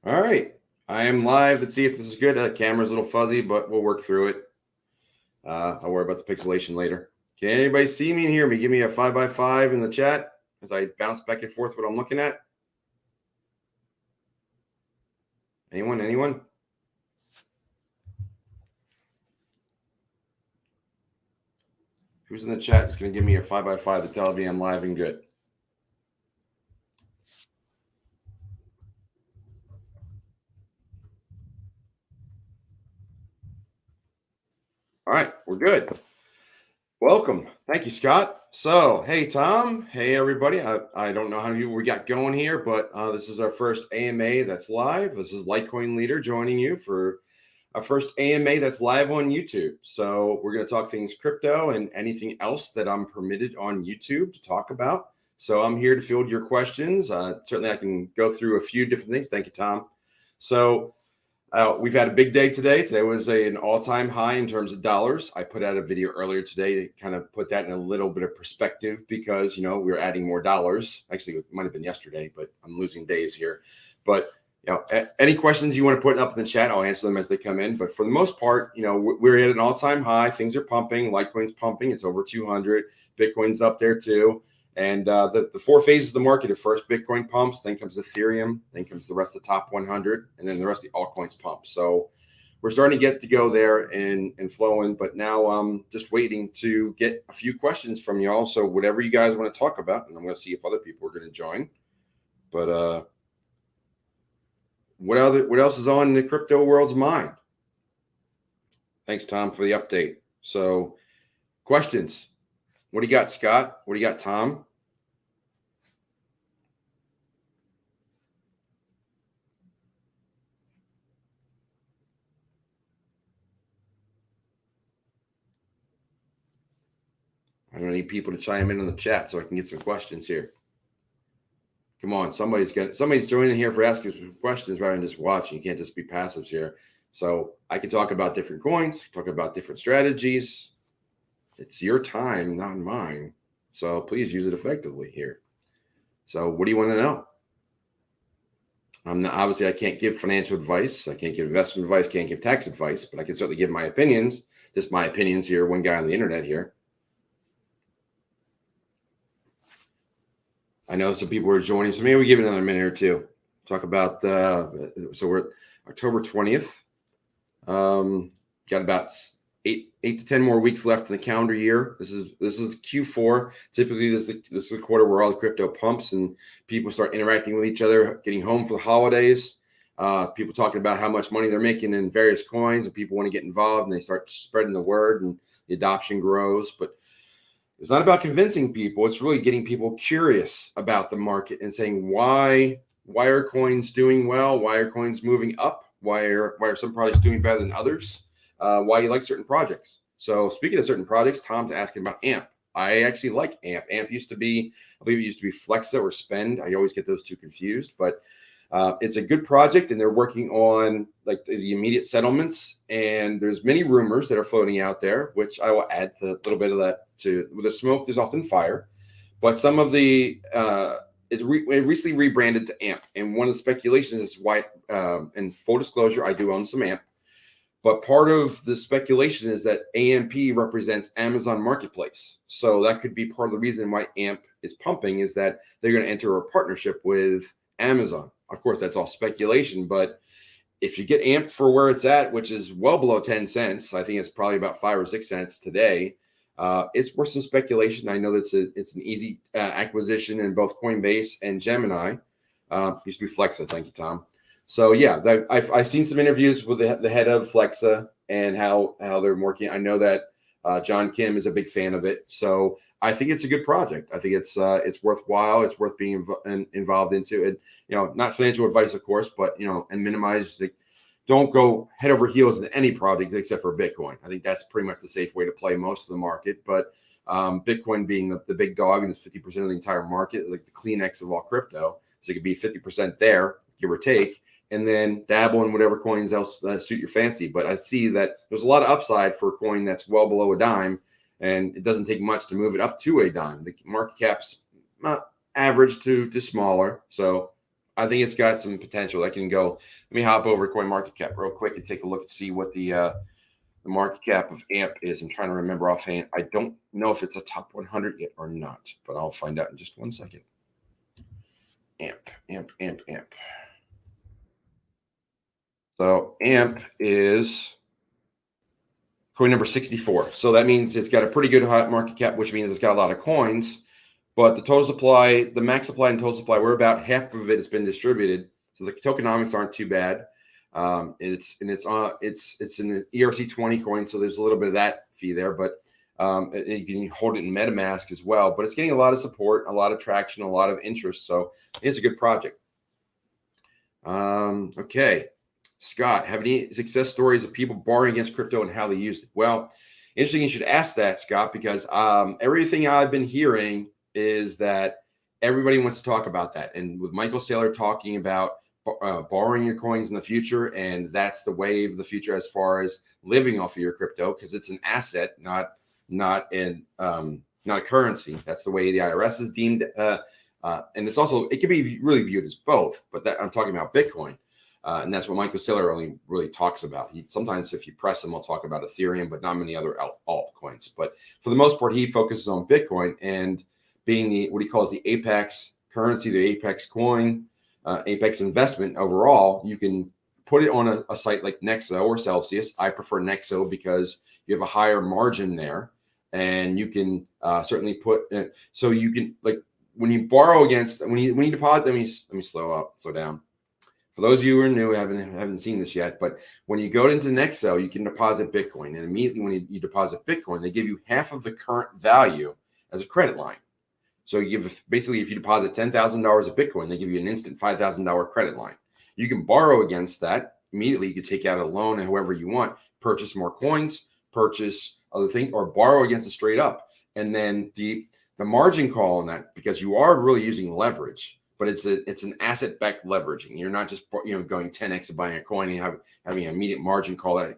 All right. I am live. Let's see if this is good. The camera's a little fuzzy, but we'll work through it. I'll worry about the pixelation later. Can anybody see me and hear me? Give me a 5x5 in the chat as I bounce back and forth what I'm looking at. Anyone? Who's in the chat is going to give me a 5x5 to tell me I'm live and good? All right, we're good. Welcome. Thank you, Scott. So, hey, Tom. Hey, everybody. I don't know how many we got going here, but this is our first AMA that's live. This is Litecoin Leader joining you for our first AMA that's live on YouTube. So we're going to talk things crypto and anything else that I'm permitted on YouTube to talk about. So I'm here to field your questions. Certainly I can go through a few different things. Thank you, Tom. So we've had a big day today. Today was an all-time high in terms of dollars. I put out a video earlier today to kind of put that in a little bit of perspective because, we're adding more dollars. Actually, it might have been yesterday, but I'm losing days here. But any questions you want to put up in the chat, I'll answer them as they come in. But for the most part, we're at an all-time high. Things are pumping. Litecoin's pumping. It's over 200. Bitcoin's up there too. And the four phases of the market are first Bitcoin pumps, then comes Ethereum, then comes the rest of the top 100, and then the rest of the altcoins pump. So we're starting to get to go there and flowing. But now I'm just waiting to get a few questions from y'all. So whatever you guys want to talk about, and I'm going to see if other people are going to join. But what else is on the crypto world's mind? Thanks, Tom, for the update. So questions. What do you got, Scott? What do you got, Tom? I don't need people to chime in on the chat so I can get some questions here. Come on, somebody's joining here for asking some questions rather than just watching. You can't just be passives here. So I can talk about different coins, talk about different strategies. It's your time, not mine. So please use it effectively here. So what do you want to know? Obviously, I can't give financial advice. I can't give investment advice, can't give tax advice, but I can certainly give my opinions. Just my opinions here, one guy on the internet here. I know some people are joining, so maybe we give it another minute or two. Talk about, so we're October 20th. Got about 8 to 10 more weeks left in the calendar year. This is Q4. Typically, this is a quarter where all the crypto pumps and people start interacting with each other, getting home for the holidays. People talking about how much money they're making in various coins, and people want to get involved, and they start spreading the word, and the adoption grows. But it's not about convincing people. It's really getting people curious about the market and saying, why are coins doing well? Why are coins moving up? Why are some projects doing better than others? Why you like certain projects. So speaking of certain projects, Tom's asking about AMP. I actually like AMP. AMP used to be, I believe it used to be Flexa or Spend. I always get those two confused, but it's a good project, and they're working on like the immediate settlements. And there's many rumors that are floating out there, which I will add to a little bit of that. With the smoke, there's often fire. But some of the it recently rebranded to AMP, and one of the speculations is why. And full disclosure, I do own some AMP. But part of the speculation is that AMP represents Amazon Marketplace. So that could be part of the reason why AMP is pumping, is that they're going to enter a partnership with Amazon. Of course, that's all speculation, but if you get AMP for where it's at, which is well below 10 cents, I think it's probably about 5 or 6 cents today. It's worth some speculation. I know that it's an easy acquisition in both Coinbase and Gemini. Used to be Flexa. Thank you, Tom. So yeah, I've seen some interviews with the head of Flexa and how they're working. I know that John Kim is a big fan of it. So I think it's a good project. I think it's worthwhile. It's worth being involved into it. Not financial advice, of course, but and minimize. Don't go head over heels into any project except for Bitcoin. I think that's pretty much the safe way to play most of the market. But Bitcoin being the big dog and it's 50% of the entire market, like the Kleenex of all crypto. So it could be 50% there, give or take, and then dabble in whatever coins else suit your fancy. But I see that there's a lot of upside for a coin that's well below a dime, and it doesn't take much to move it up to a dime. The market cap's not average to smaller. So I think it's got some potential. I can go. Let me hop over to CoinMarketCap real quick and take a look and see what the market cap of AMP is. I'm trying to remember offhand. I don't know if it's a top 100 yet or not, but I'll find out in just 1 second. AMP. So AMP is coin number 64. So that means it's got a pretty good hot market cap, which means it's got a lot of coins. But the total supply, the max supply and total supply, we're about half of it has been distributed. So the tokenomics aren't too bad. It's in the ERC20 coin, so there's a little bit of that fee there, but you can hold it in MetaMask as well. But it's getting a lot of support, a lot of traction, a lot of interest. So it's a good project. Okay, Scott, have any success stories of people borrowing against crypto and how they used it? Well, interesting you should ask that, Scott, because everything I've been hearing is that everybody wants to talk about that. And with Michael Saylor talking about borrowing your coins in the future, and that's the wave of the future as far as living off of your crypto, because it's an asset, not a currency. That's the way the IRS is deemed. And it's also, it can be really viewed as both, but that, I'm talking about Bitcoin. And that's what Michael Saylor only really talks about. He sometimes, if you press him, he'll talk about Ethereum, but not many other altcoins. But for the most part, he focuses on Bitcoin and being what he calls the apex currency, the apex coin, apex investment overall. You can put it on a site like Nexo or Celsius. I prefer Nexo because you have a higher margin there, and you can certainly put. So you can, like, when you borrow against, when you deposit. Let me slow down. For those of you who are new, haven't seen this yet, but when you go into Nexo, you can deposit Bitcoin, and immediately when you deposit Bitcoin, they give you half of the current value as a credit line. So you give, basically, if you deposit $10,000 of Bitcoin, they give you an instant $5,000 credit line. You can borrow against that immediately. You can take out a loan and however you want, purchase more coins, purchase other things, or borrow against it straight up. And then the margin call on that, because you are really using leverage, but it's an asset-backed leveraging. You're not just going 10x of buying a coin and having an immediate margin call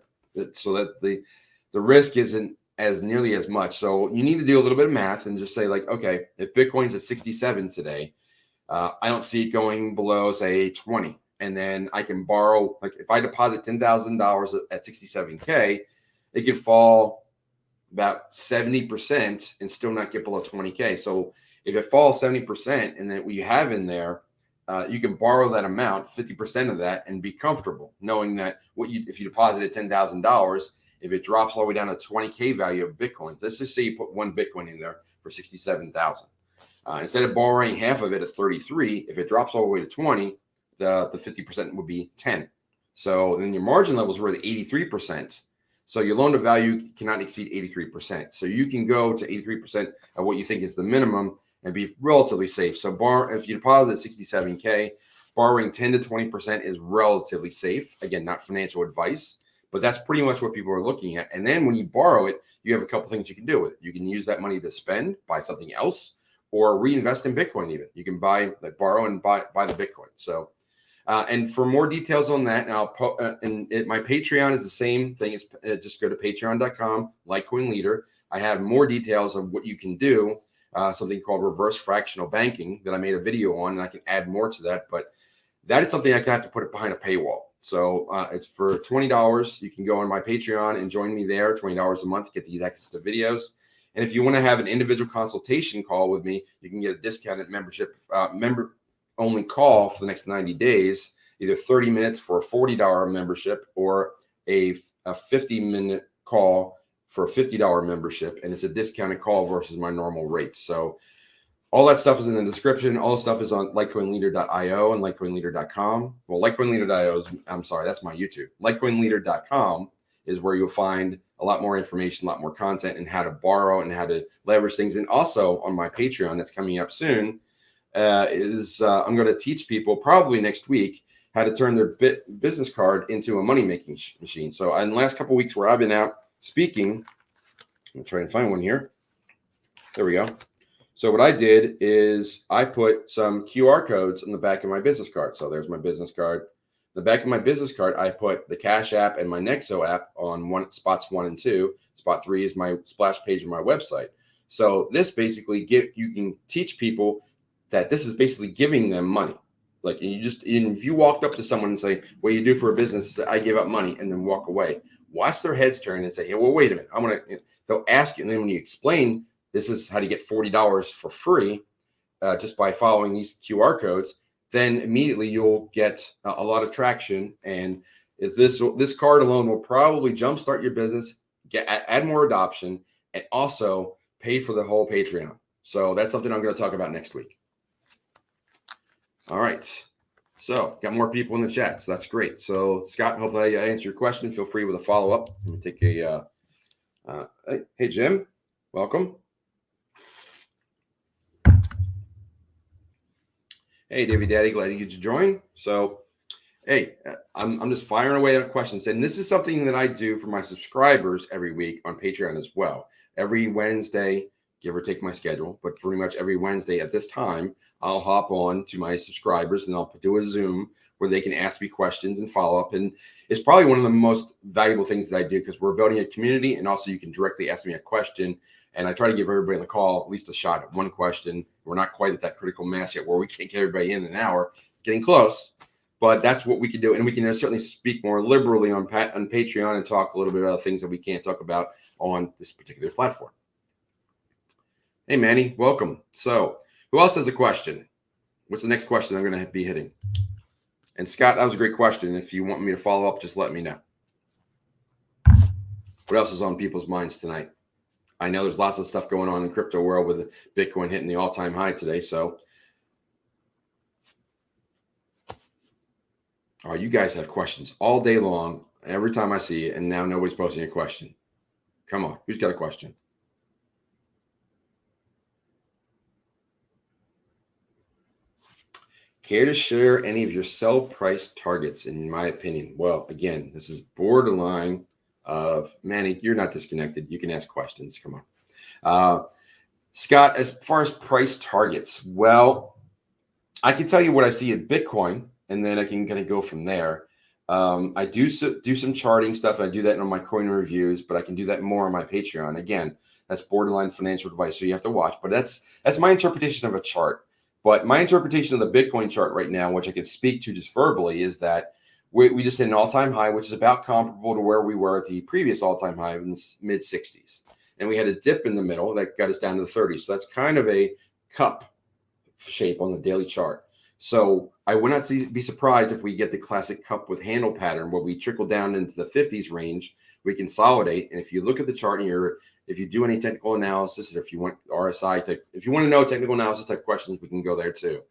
so that the risk isn't as nearly as much. So you need to do a little bit of math and just say, like, okay, if Bitcoin's at 67 today, I don't see it going below, say, 20. And then I can borrow, like, if I deposit $10,000 at 67K, it could fall about 70% and still not get below 20K. So if it falls 70%, and then what you have in there, you can borrow that amount, 50% of that, and be comfortable knowing that if you deposited $10,000, if it drops all the way down to 20K value of Bitcoin, let's just say you put one Bitcoin in there for 67,000. Instead of borrowing half of it at 33, if it drops all the way to 20, the 50% would be 10. So then your margin level is really 83%. So your loan to value cannot exceed 83%. So you can go to 83% of what you think is the minimum and be relatively safe. So if you deposit 67K, borrowing 10 to 20% is relatively safe. Again, not financial advice, but that's pretty much what people are looking at. And then when you borrow it, you have a couple things you can do with it. You can use that money to spend, buy something else, or reinvest in Bitcoin even. You can borrow and buy the Bitcoin. So, and for more details on that, my Patreon is the same thing. It's just go to patreon.com, Litecoin Leader. I have more details of what you can do, something called reverse fractional banking that I made a video on, and I can add more to that. But that is something I have to put it behind a paywall. So it's for $20. You can go on my Patreon and join me there, $20 a month to get these access to videos. And if you want to have an individual consultation call with me, you can get a discounted membership, member-only call for the next 90 days, either 30 minutes for a $40 membership or a 50-minute call for a $50 membership. And it's a discounted call versus my normal rates. So all that stuff is in the description. All the stuff is on litecoinleader.io and litecoinleader.com. Well, litecoinleader.io that's my YouTube. Litecoinleader.com is where you'll find a lot more information, a lot more content, and how to borrow and how to leverage things. And also on my Patreon that's coming up soon I'm going to teach people probably next week how to turn their business card into a money-making machine. So in the last couple of weeks where I've been out speaking, I'm trying to find one here. There we go. So what I did is I put some QR codes on the back of my business card. So there's my business card. The back of my business card, I put the Cash App and my Nexo app on spots 1 and 2. Spot 3 is my splash page of my website. So this basically you can teach people that this is basically giving them money. Like, and if you walked up to someone and say, what you do for a business, say, I give up money, and then walk away, watch their heads turn and say, hey, well, wait a minute. They'll ask you. And then when you explain, this is how to get $40 for free just by following these QR codes, then immediately you'll get a lot of traction. And if this card alone will probably jumpstart your business, add more adoption, and also pay for the whole Patreon. So that's something I'm going to talk about next week. All right. So got more people in the chat. So that's great. So Scott, hopefully I answered your question. Feel free with a follow-up. Let me take hey, Jim, welcome. Hey, Davey Daddy, glad you could join. So, hey, I'm just firing away at questions. And this is something that I do for my subscribers every week on Patreon as well. Every Wednesday, give or take my schedule, but pretty much every Wednesday at this time, I'll hop on to my subscribers and I'll do a Zoom where they can ask me questions and follow up. And it's probably one of the most valuable things that I do because we're building a community, and also you can directly ask me a question. And I try to give everybody on the call at least a shot at one question. We're not quite at that critical mass yet where we can't get everybody in an hour. It's getting close, but that's what we can do. And we can certainly speak more liberally on Patreon and talk a little bit about things that we can't talk about on this particular platform. Hey, Manny, welcome. So who else has a question? What's the next question I'm going to be hitting? And Scott, that was a great question. If you want me to follow up, just let me know. What else is on people's minds tonight? I know there's lots of stuff going on in the crypto world with Bitcoin hitting the all-time high today. So, all right, you guys have questions all day long, every time I see it, and now nobody's posting a question. Come on, who's got a question? Care to share any of your sell price targets, in my opinion? Well, again, this is borderline of, Manny, you're not disconnected. You can ask questions. Come on. Scott, as far as price targets, well, I can tell you what I see in Bitcoin, and then I can kind of go from there. I do some charting stuff. I do that on my coin reviews, but I can do that more on my Patreon. Again, that's borderline financial advice, so you have to watch. But that's my interpretation of a chart. But my interpretation of the Bitcoin chart right now, which I can speak to just verbally, is that we just hit an all-time high, which is about comparable to where we were at the previous all-time high in the mid-60s. And we had a dip in the middle that got us down to the 30s. So that's kind of a cup shape on the daily chart. So I would not be surprised if we get the classic cup with handle pattern where we trickle down into the 50s range, we consolidate. And if you look at the chart and if you do any technical analysis, or if you want RSI type, if you want to know technical analysis type questions, we can go there too.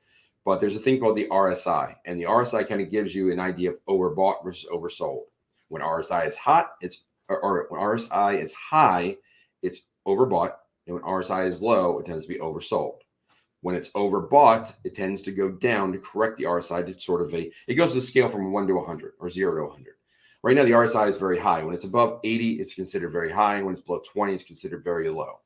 But there's a thing called the RSI, and the RSI kind of gives you an idea of overbought versus oversold. When RSI is hot, when RSI is high, it's overbought, and when RSI is low, it tends to be oversold. When it's overbought, it tends to go down to correct the RSI to sort of it goes to scale from 1 to 100 or 0 to 100. Right now, the RSI is very high. When it's above 80, it's considered very high. When it's below 20, it's considered very low.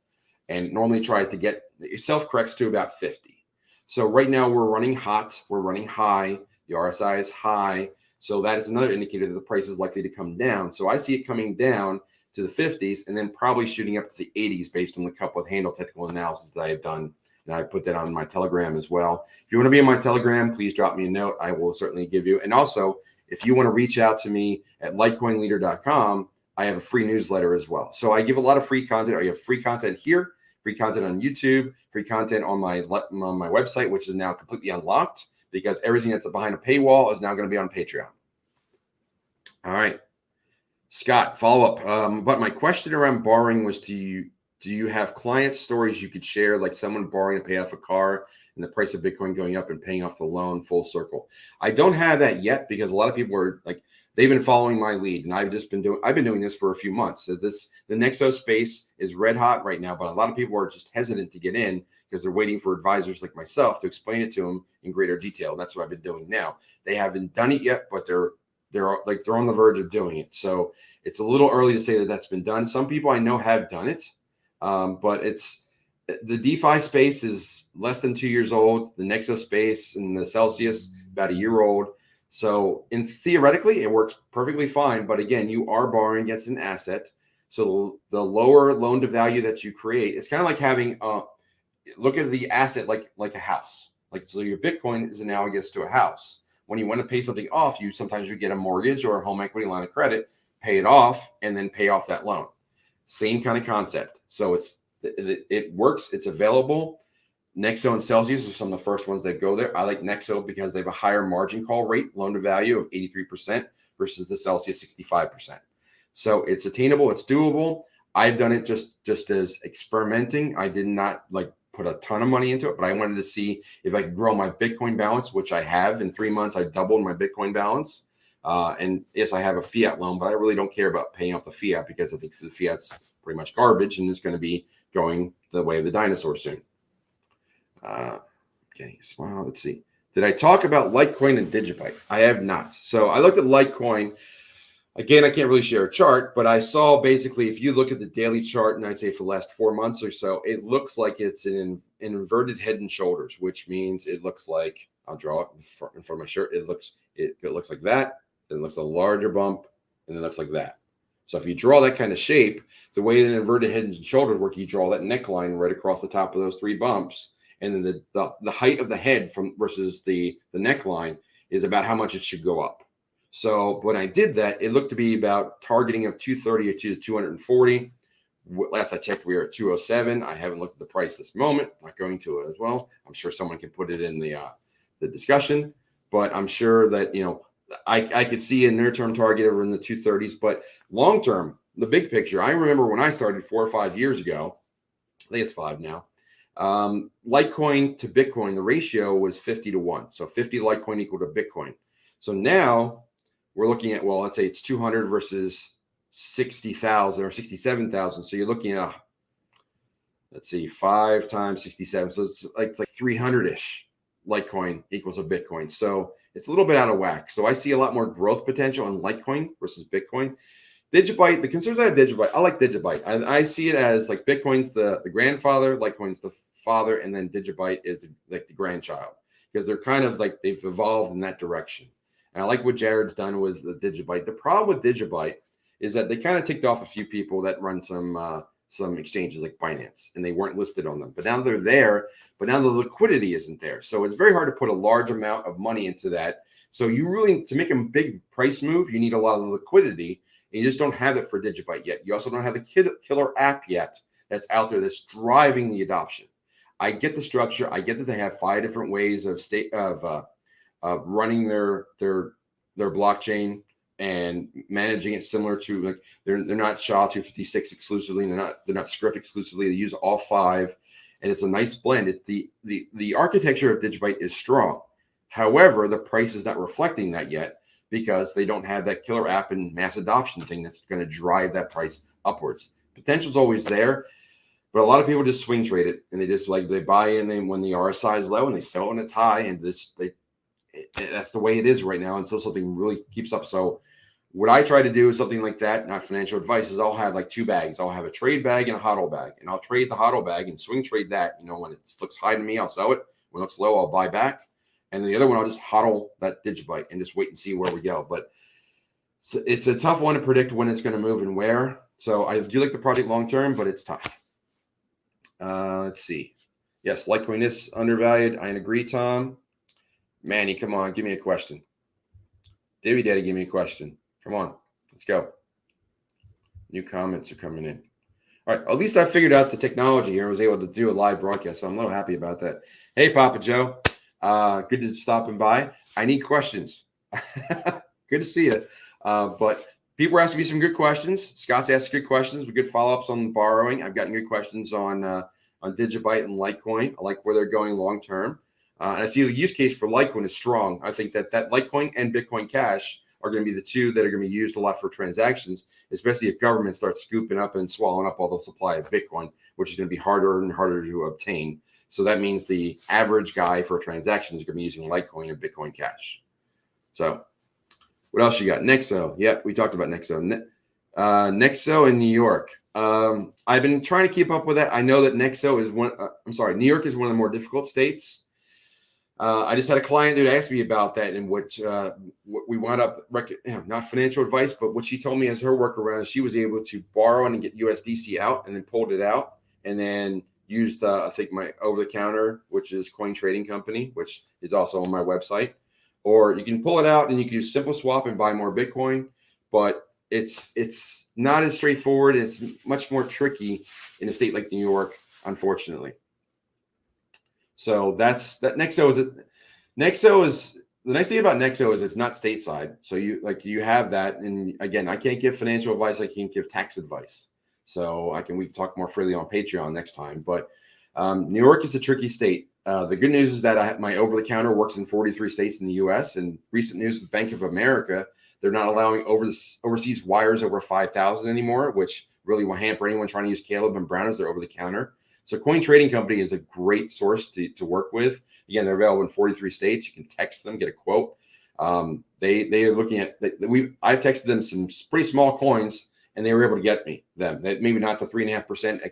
And it normally tries to it self-corrects to about 50. So right now we're running hot. We're running high. The RSI is high. So that is another indicator that the price is likely to come down. So I see it coming down to the 50s and then probably shooting up to the 80s based on the cup with handle technical analysis that I have done. And I put that on my Telegram as well. If you want to be on my Telegram, please drop me a note. I will certainly give you. And also, if you want to reach out to me at litecoinleader.com, I have a free newsletter as well. So I give a lot of free content. I have free content here, free content on YouTube, free content on my website, which is now completely unlocked because everything that's behind a paywall is now going to be on Patreon. All right. Scott, follow up. But my question around borrowing was do you have client stories you could share, like someone borrowing to pay off a car and the price of Bitcoin going up and paying off the loan full circle? I don't have that yet because a lot of people are like, they've been following my lead, and I've been doing this for a few months. So the NEXO space is red hot right now, but a lot of people are just hesitant to get in because they're waiting for advisors like myself to explain it to them in greater detail. And that's what I've been doing now. They haven't done it yet, but they're on the verge of doing it. So it's a little early to say that that's been done. Some people I know have done it. But the DeFi space is less than 2 years old. The NEXO space and the Celsius about a year old. So theoretically, it works perfectly fine. But again, you are borrowing against an asset. So the lower loan to value that you create, it's kind of like having look at the asset like a house. Like, so your Bitcoin is analogous to a house. When you want to pay something off, sometimes you get a mortgage or a home equity line of credit, pay it off, and then pay off that loan. Same kind of concept. So it works. It's available. NEXO and Celsius are some of the first ones that go there. I like NEXO because they have a higher margin call rate, loan to value of 83% versus the Celsius 65%. So it's attainable, it's doable. I've done it just as experimenting. I did not like put a ton of money into it, but I wanted to see if I could grow my Bitcoin balance, which I have. In 3 months, I doubled my Bitcoin balance. And yes, I have a fiat loan, but I really don't care about paying off the fiat because I think the fiat's pretty much garbage and it's going to be going the way of the dinosaur soon. Getting a smile. Let's see. Did I talk about Litecoin and Digipike? I have not. So I looked at Litecoin. Again, I can't really share a chart, but I saw basically if you look at the daily chart, and I'd say for the last 4 months or so, it looks like it's an inverted head and shoulders, which means it looks like, I'll draw it in front of my shirt. It looks like that. Then it looks a larger bump, and it looks like that. So if you draw that kind of shape, the way an inverted head and shoulders work, you draw that neckline right across the top of those 3 bumps. And then the height of the head from versus the neckline is about how much it should go up. So when I did that, it looked to be about targeting of 230 to 240. Last I checked, we were at 207. I haven't looked at the price this moment. I'm not going to as well. I'm sure someone can put it in the discussion, but I'm sure that I could see a near-term target over in the 230s. But long-term, the big picture, I remember when I started 4 or 5 years ago. I think it's 5 now. Litecoin to Bitcoin, the ratio was 50 to 1. So 50 Litecoin equal to Bitcoin. So now we're looking at, well, let's say it's 200 versus 60,000 or 67,000. So you're looking at, let's see, 5 times 67. So it's like 300-ish Litecoin equals a Bitcoin. So it's a little bit out of whack. So I see a lot more growth potential on Litecoin versus Bitcoin. Digipike, the concerns I have Digipike, I like Digipike. I see it as like Bitcoin's the grandfather, Litecoin's the father, and then Digipike is the grandchild because they're kind of like they've evolved in that direction. And I like what Jared's done with the Digipike. The problem with Digipike is that they kind of ticked off a few people that run some exchanges like Binance, and they weren't listed on them. But now they're there, but now the liquidity isn't there. So it's very hard to put a large amount of money into that. So you really, to make a big price move, you need a lot of liquidity. And you just don't have it for Digipike yet. You also don't have a killer app yet that's out there that's driving the adoption. I get the structure. I get that they have 5 different ways of running their blockchain and managing it similar to like they're not SHA-256 exclusively. And they're not script exclusively. They use all 5, and it's a nice blend. The architecture of Digipike is strong. However, the price is not reflecting that yet, because they don't have that killer app and mass adoption thing that's going to drive that price upwards. Potential's always there, but a lot of people just swing trade it, and they buy in when the RSI is low and they sell when it's high, and that's the way it is right now until something really keeps up. So what I try to do is something like that, not financial advice, is I'll have like 2 bags. I'll have a trade bag and a hodl bag, and I'll trade the hodl bag and swing trade that. When it looks high to me, I'll sell it. When it looks low, I'll buy back. And the other one, I'll just hodl that Digipike and just wait and see where we go. But it's a tough one to predict when it's going to move and where. So I do like the project long term, but it's tough. Let's see. Yes, Litecoin is undervalued. I agree, Tom. Manny, come on, give me a question. Davey Daddy, give me a question. Come on, let's go. New comments are coming in. All right, at least I figured out the technology here. I was able to do a live broadcast, so I'm a little happy about that. Hey, Papa Joe. Good to stopping by. I need questions. Good to see you. But people are asking me some good questions. Scott's asked good questions with good follow-ups on borrowing. I've gotten good questions on Digipike and Litecoin. I like where they're going long term. And I see the use case for Litecoin is strong. I think that Litecoin and Bitcoin Cash are going to be the 2 that are going to be used a lot for transactions, especially if government starts scooping up and swallowing up all the supply of Bitcoin, which is going to be harder and harder to obtain. So that means the average guy for transactions is going to be using Litecoin and Bitcoin Cash. So what else you got? NEXO. Yep, we talked about NEXO. NEXO in New York. I've been trying to keep up with that. I know that NEXO is New York is one of the more difficult states. I just had a client that asked me about that, and what we wound up, not financial advice, but what she told me as her workaround, she was able to borrow and get USDC out and then pulled it out and then used, I think, my over-the-counter, which is Coin Trading Company, which is also on my website. Or you can pull it out and you can use Simpleswap and buy more Bitcoin. But it's not as straightforward. It's much more tricky in a state like New York, unfortunately. So that's that. NEXO is the nice thing about NEXO is it's not stateside. So you have that. And again, I can't give financial advice. I can't give tax advice. So we can talk more freely on Patreon next time. But New York is a tricky state. The good news is that my over-the-counter works in 43 states in the U.S. And recent news with Bank of America, they're not allowing overseas wires over 5,000 anymore, which really will hamper anyone trying to use Caleb and Brown as their over-the-counter. So Coin Trading Company is a great source to work with. Again, they're available in 43 states. You can text them, get a quote. They are looking at I've texted them some pretty small coins, and they were able to get me them. That maybe not the 3.5%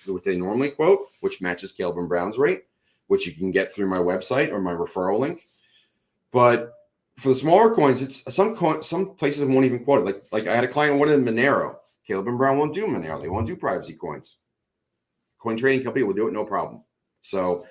which they normally quote, which matches Caleb and Brown's rate, which you can get through my website or my referral link. But for the smaller coins, it's some places won't even quote it. Like I had a client who wanted Monero. Caleb and Brown won't do Monero. They won't do privacy coins. Coin Trading Company will do it, no problem. So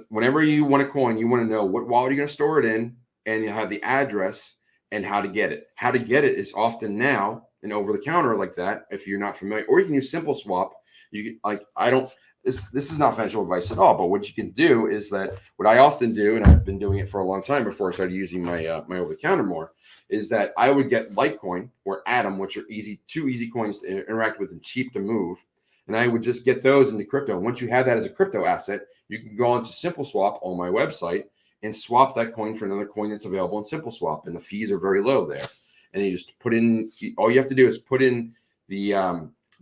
whenever you want a coin, you want to know what wallet you're going to store it in, and you have the address and how to get it. How to get it is often now an over-the-counter like that if you're not familiar. Or you can use Simpleswap. This is not financial advice at all, but what you can do is that what I often do, and I've been doing it for a long time before I started using my over-the-counter more, is that I would get Litecoin or Atom, which are two easy coins to interact with and cheap to move. And I would just get those into crypto. And once you have that as a crypto asset, you can go onto Simpleswap on my website and swap that coin for another coin that's available in Simpleswap. And the fees are very low there. And you just put in, all you have to do is put in the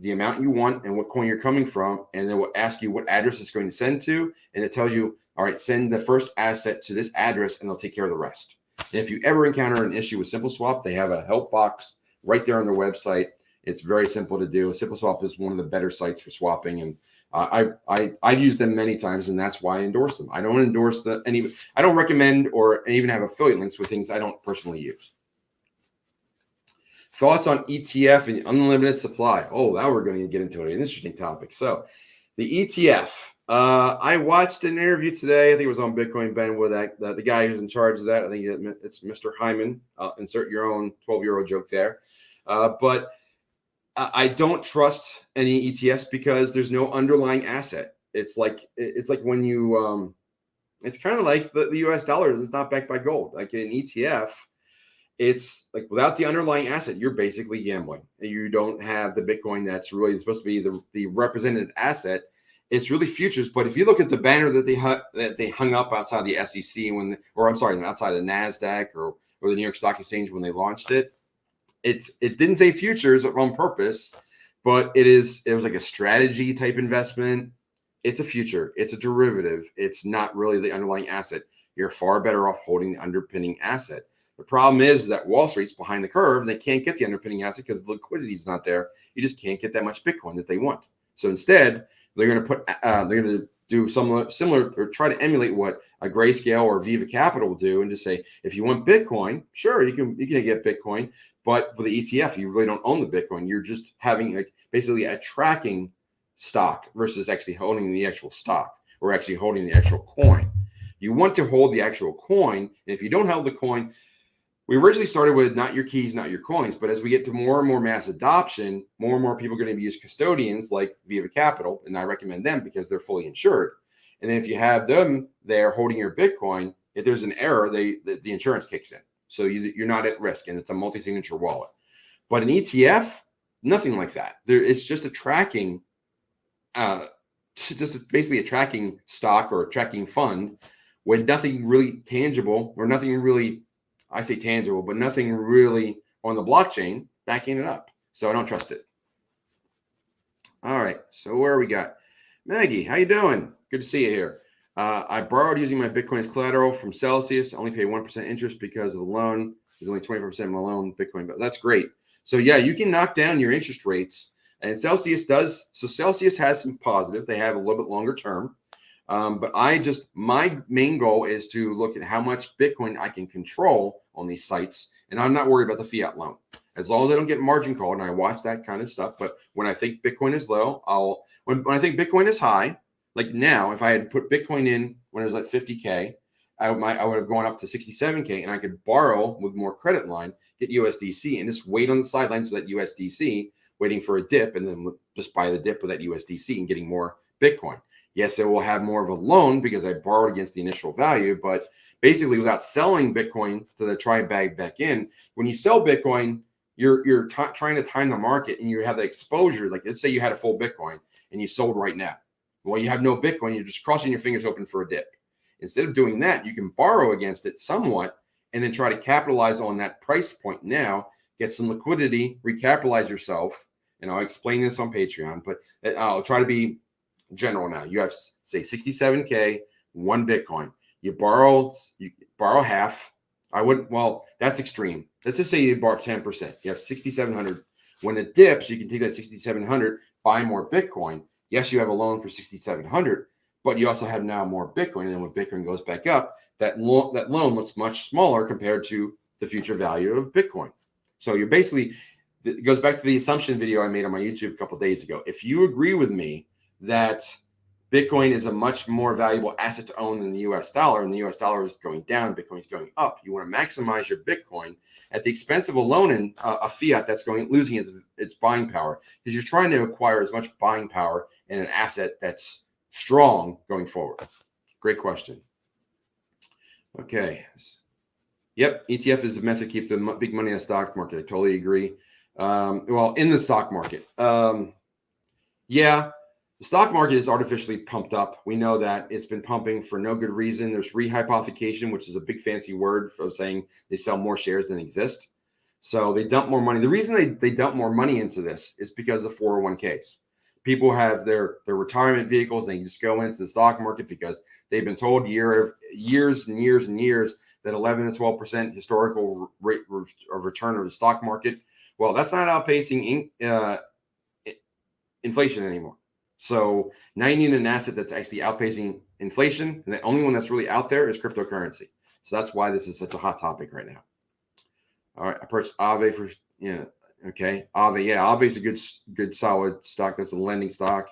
amount you want and what coin you're coming from. And then we'll ask you what address it's going to send to. And it tells you, all right, send the first asset to this address and they'll take care of the rest. And if you ever encounter an issue with Simpleswap, they have a help box right there on their website. It's very simple to do. Simpleswap is one of the better sites for swapping, and I've used them many times, and that's why I endorse them. I don't endorse I don't recommend or even have affiliate links with things I don't personally use. Thoughts on ETF and unlimited supply? Oh, now we're going to get into an interesting topic. So, the ETF. I watched an interview today. I think it was on Bitcoin Ben with the guy who's in charge of that. I think it's Mr. Hyman. Insert your own 12-year-old joke there, but. I don't trust any ETFs because there's no underlying asset. It's like when you it's kind of like the US dollar is not backed by gold. Like in an ETF, it's like without the underlying asset, you're basically gambling. You don't have the Bitcoin that's really supposed to be the represented asset. It's really futures. But if you look at the banner that they hung up outside the SEC outside of NASDAQ or the New York Stock Exchange when they launched it, it didn't say futures on purpose, but it was like a strategy type investment. It's a future. It's a derivative. It's not really the underlying asset. You're far better off holding the underpinning asset. The problem is that Wall Street's behind the curve and they can't get the underpinning asset because the liquidity is not there. You just can't get that much Bitcoin that they want. So instead, they're going to do similar or try to emulate what a Grayscale or Viva Capital will do and just say, if you want Bitcoin, sure, you can get Bitcoin, but for the ETF, you really don't own the Bitcoin. You're just having basically a tracking stock versus actually holding the actual stock or actually holding the actual coin. You want to hold the actual coin, and if you don't hold the coin, we originally started with not your keys, not your coins, but as we get to more and more mass adoption, more and more people are going to use custodians like Viva Capital, and I recommend them because they're fully insured. And then if you have them there holding your Bitcoin, if there's an error, the insurance kicks in. So you're not at risk, and it's a multi-signature wallet. But an ETF, nothing like that. It's just a tracking, basically a tracking stock or a tracking fund with nothing really tangible or nothing really, I say tangible, but nothing really on the blockchain backing it up. So I don't trust it. All right. So where we got? Maggie, how you doing? Good to see you here. I borrowed using my Bitcoin as collateral from Celsius. I only pay 1% interest because of the loan. There's only 24% of my loan Bitcoin, but that's great. So yeah, you can knock down your interest rates, and Celsius does. So Celsius has some positives. They have a little bit longer term. But my main goal is to look at how much Bitcoin I can control on these sites. And I'm not worried about the fiat loan. As long as I don't get margin called, and I watch that kind of stuff. But when I think Bitcoin is low, when I think Bitcoin is high, like now, if I had put Bitcoin in when it was like 50K, I would have gone up to 67K, and I could borrow with more credit line, get USDC, and just wait on the sidelines with that USDC, waiting for a dip, and then just buy the dip with that USDC and getting more Bitcoin. Yes, it will have more of a loan because I borrowed against the initial value, but basically without selling Bitcoin to the try bag back in, when you sell Bitcoin, you're trying to time the market, and you have the exposure. Like, let's say you had a full Bitcoin and you sold right now. Well, you have no Bitcoin. You're just crossing your fingers open for a dip. Instead of doing that, you can borrow against it somewhat and then try to capitalize on that price point now, get some liquidity, recapitalize yourself. And I'll explain this on Patreon, but I'll try to be general now. You have, say, 67K, one Bitcoin. You borrow half. Well, that's extreme. Let's just say you borrow 10%. You have 6,700. When it dips, you can take that 6,700, buy more Bitcoin. Yes, you have a loan for 6,700, but you also have now more Bitcoin. And then when Bitcoin goes back up, that loan looks much smaller compared to the future value of Bitcoin. So you're basically, it goes back to the assumption video I made on my YouTube a couple of days ago. If you agree with me that Bitcoin is a much more valuable asset to own than the US dollar, and the US dollar is going down, Bitcoin is going up, you want to maximize your Bitcoin at the expense of a loan in a fiat that's losing its buying power, because you're trying to acquire as much buying power in an asset that's strong going forward. Great question. Okay. Yep, ETF is a method to keep the big money in the stock market. I totally agree. Well, in the stock market, yeah. The stock market is artificially pumped up. We know that it's been pumping for no good reason. There's rehypothecation, which is a big fancy word for saying they sell more shares than exist. So they dump more money. The reason they dump more money into this is because of 401ks. People have their retirement vehicles, and they just go into the stock market because they've been told years and years and years that 11 to 12% historical rate of return of the stock market. Well, that's not outpacing inflation anymore. So now you need an asset that's actually outpacing inflation. And the only one that's really out there is cryptocurrency. So that's why this is such a hot topic right now. All right. I purchased Aave for, okay. Aave. Yeah. Aave is a good solid stock. That's a lending stock.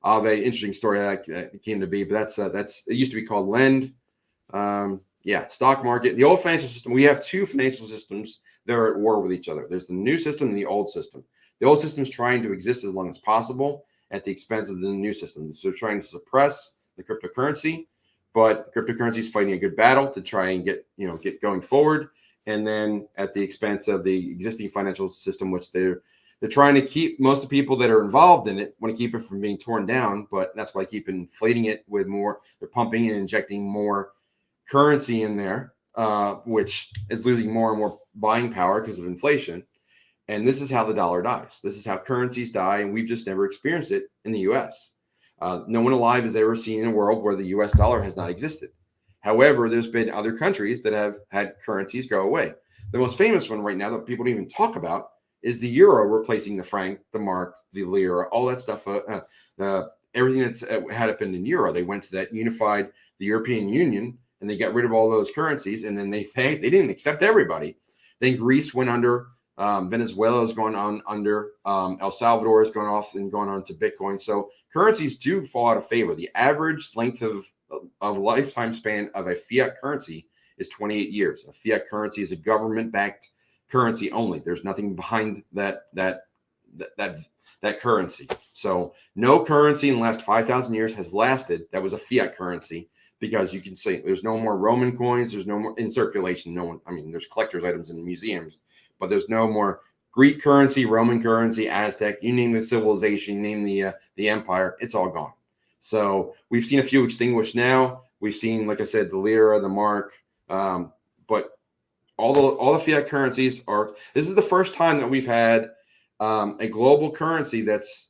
Aave, interesting story that it came to be, but that's, it used to be called Lend. Yeah. Stock market, the old financial system. We have two financial systems that are at war with each other. There's the new system and the old system. The old system is trying to exist as long as possible at the expense of the new system. So they're trying to suppress the cryptocurrency, but cryptocurrency is fighting a good battle to try and get going forward. And then at the expense of the existing financial system, which they're trying to keep, most of the people that are involved in it want to keep it from being torn down, but that's why they keep inflating it with more. They're pumping and injecting more currency in there, which is losing more and more buying power because of inflation. And this is how the dollar dies. This is how currencies die, and we've just never experienced it in the U.S. No one alive has ever seen a world where the U.S. dollar has not existed. However, there's been other countries that have had currencies go away. The most famous one right now that people don't even talk about is the euro replacing the franc, the mark, the lira, all that stuff. Everything that's had been in euro. They went to that unified, the European Union, and they got rid of all those currencies. And then they didn't accept everybody. Then Greece went under. Venezuela is going on under. El Salvador is going off and going on to Bitcoin. So currencies do fall out of favor. The average length of lifetime span of a fiat currency is 28 years. A fiat currency is a government-backed currency only. There's nothing behind that currency. So no currency in the last 5,000 years has lasted. That was a fiat currency, because you can see there's no more Roman coins. There's no more in circulation. There's collector's items in museums, but there's no more Greek currency, Roman currency, Aztec, you name the civilization, you name the empire, it's all gone. So we've seen a few extinguished now. We've seen, like I said, the lira, the mark, but all the fiat currencies are. This is the first time that we've had a global currency that's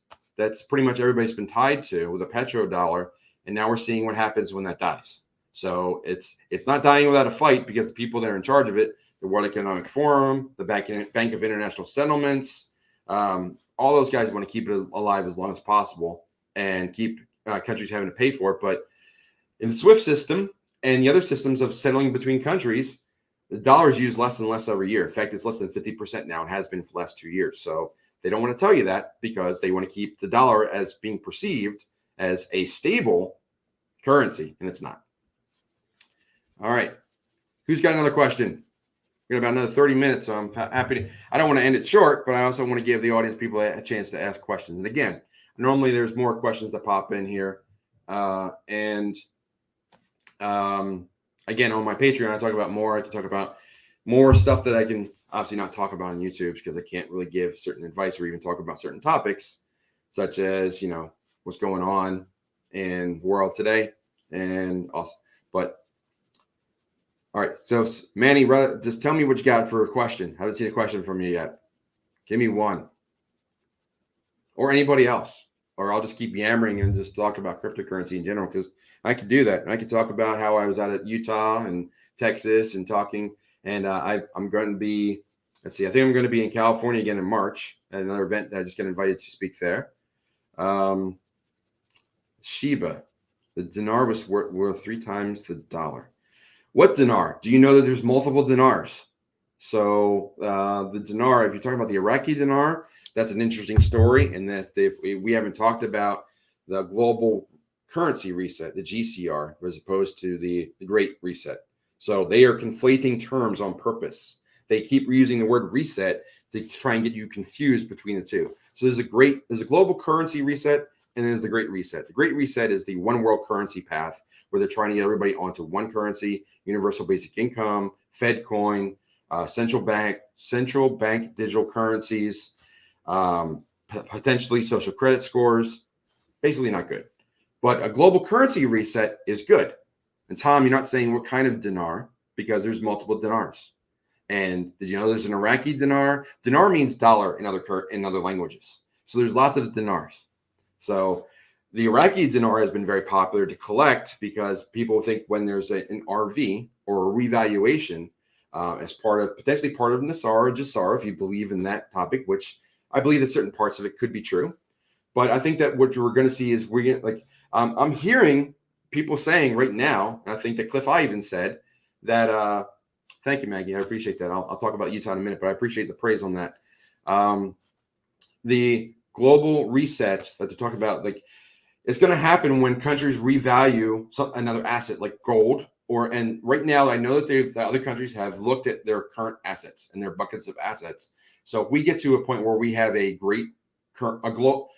pretty much everybody's been tied to, with a petrodollar, and now we're seeing what happens when that dies. So it's not dying without a fight, because the people that are in charge of it, the World Economic Forum, the Bank of International Settlements, all those guys want to keep it alive as long as possible and keep countries having to pay for it. But in the SWIFT system and the other systems of settling between countries, the dollar is used less and less every year. In fact, it's less than 50% now and has been for the last 2 years. So they don't want to tell you that, because they want to keep the dollar as being perceived as a stable currency, and it's not. All right. Who's got another question? We got about another 30 minutes, so I'm happy to. I don't want to end it short, but I also want to give the audience people a chance to ask questions. And again, normally there's more questions that pop in here. Again, on my Patreon, I talk about more. I can talk about more stuff that I can obviously not talk about on YouTube because I can't really give certain advice or even talk about certain topics, such as, what's going on in the world today. And also, but all right. So Manny, just tell me what you got for a question. I haven't seen a question from you yet. Give me one. Or anybody else. Or I'll just keep yammering and just talk about cryptocurrency in general, because I could do that. And I could talk about how I was out at Utah and Texas and talking. And I'm going to be, I think I'm going to be in California again in March at another event that I just got invited to speak there. Shiba, the dinar was worth 3 times the dollar. What dinar? Do you know that there's multiple dinars? So the dinar, if you're talking about the Iraqi dinar, that's an interesting story, and that we haven't talked about the global currency reset, the GCR, as opposed to the Great Reset. So they are conflating terms on purpose. They keep using the word reset to try and get you confused between the two. So there's a global currency reset, and then there's the Great Reset. The Great Reset is the one world currency path, where they're trying to get everybody onto one currency, universal basic income, Fed coin, central bank digital currencies, potentially social credit scores. Basically not good. But a global currency reset is good. And Tom, you're not saying what kind of dinar, because there's multiple dinars. And did you know there's an Iraqi dinar? Dinar means dollar in other languages. So there's lots of dinars. So the Iraqi dinar has been very popular to collect, because people think when there's an RV or a revaluation as potentially part of Nasara or Jasara, if you believe in that topic, which I believe that certain parts of it could be true. But I think that what we're going to see is I'm hearing people saying right now, and I think that Cliff I even said that, thank you, Maggie. I appreciate that. I'll talk about Utah in a minute, but I appreciate the praise on that. The global reset that they're talking about, it's going to happen when countries revalue another asset like gold, and right now I know that the other countries have looked at their current assets and their buckets of assets. So if we get to a point where we have a global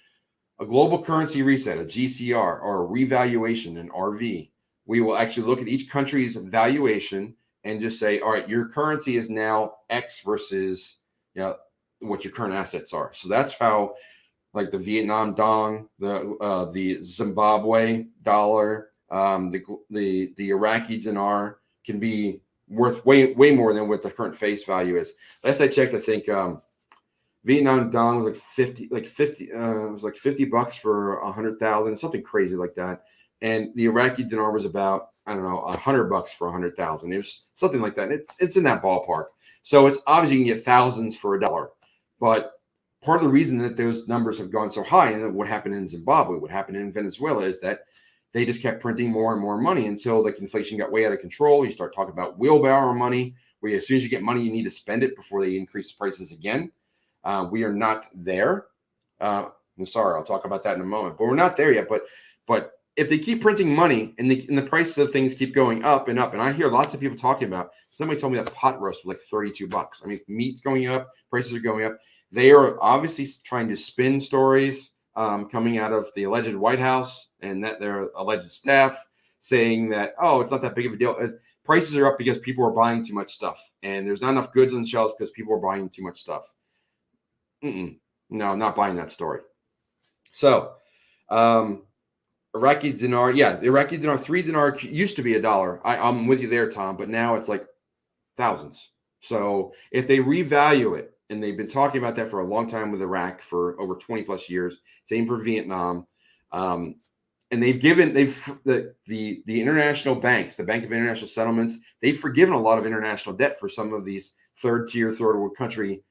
currency reset, a GCR, or a revaluation, an RV, we will actually look at each country's valuation and just say, all right, your currency is now X versus what your current assets are. So that's how, like the Vietnam dong, the Zimbabwe dollar, the Iraqi dinar can be worth way more than what the current face value is. Last I checked, I think Vietnam dong was $50 for 100,000, something crazy like that. And the Iraqi dinar was about, I don't know, $100 for 100,000. It was something like that. It's in that ballpark. So it's obviously you can get thousands for $1, but part of the reason that those numbers have gone so high, and what happened in Zimbabwe, what happened in Venezuela, is that they just kept printing more and more money until inflation got way out of control. You start talking about wheelbarrow money, where as soon as you get money, you need to spend it before they increase prices again. We are not there. I'm sorry, I'll talk about that in a moment, but we're not there yet. But if they keep printing money and the prices of things keep going up and up, and I hear lots of people talking about, somebody told me that pot roast was like $32. I mean, meat's going up, prices are going up. They are obviously trying to spin stories coming out of the alleged White House and that their alleged staff saying that, oh, it's not that big of a deal. Prices are up because people are buying too much stuff, and there's not enough goods on the shelves because people are buying too much stuff. No, I'm not buying that story. So, Iraqi dinar, the Iraqi dinar, 3 dinar used to be $1. I'm with you there, Tom, but now it's like thousands. So if they revalue it, and they've been talking about that for a long time with Iraq for over 20 plus years, same for Vietnam, and the international banks, the Bank of International Settlements, they've forgiven a lot of international debt for some of these third world country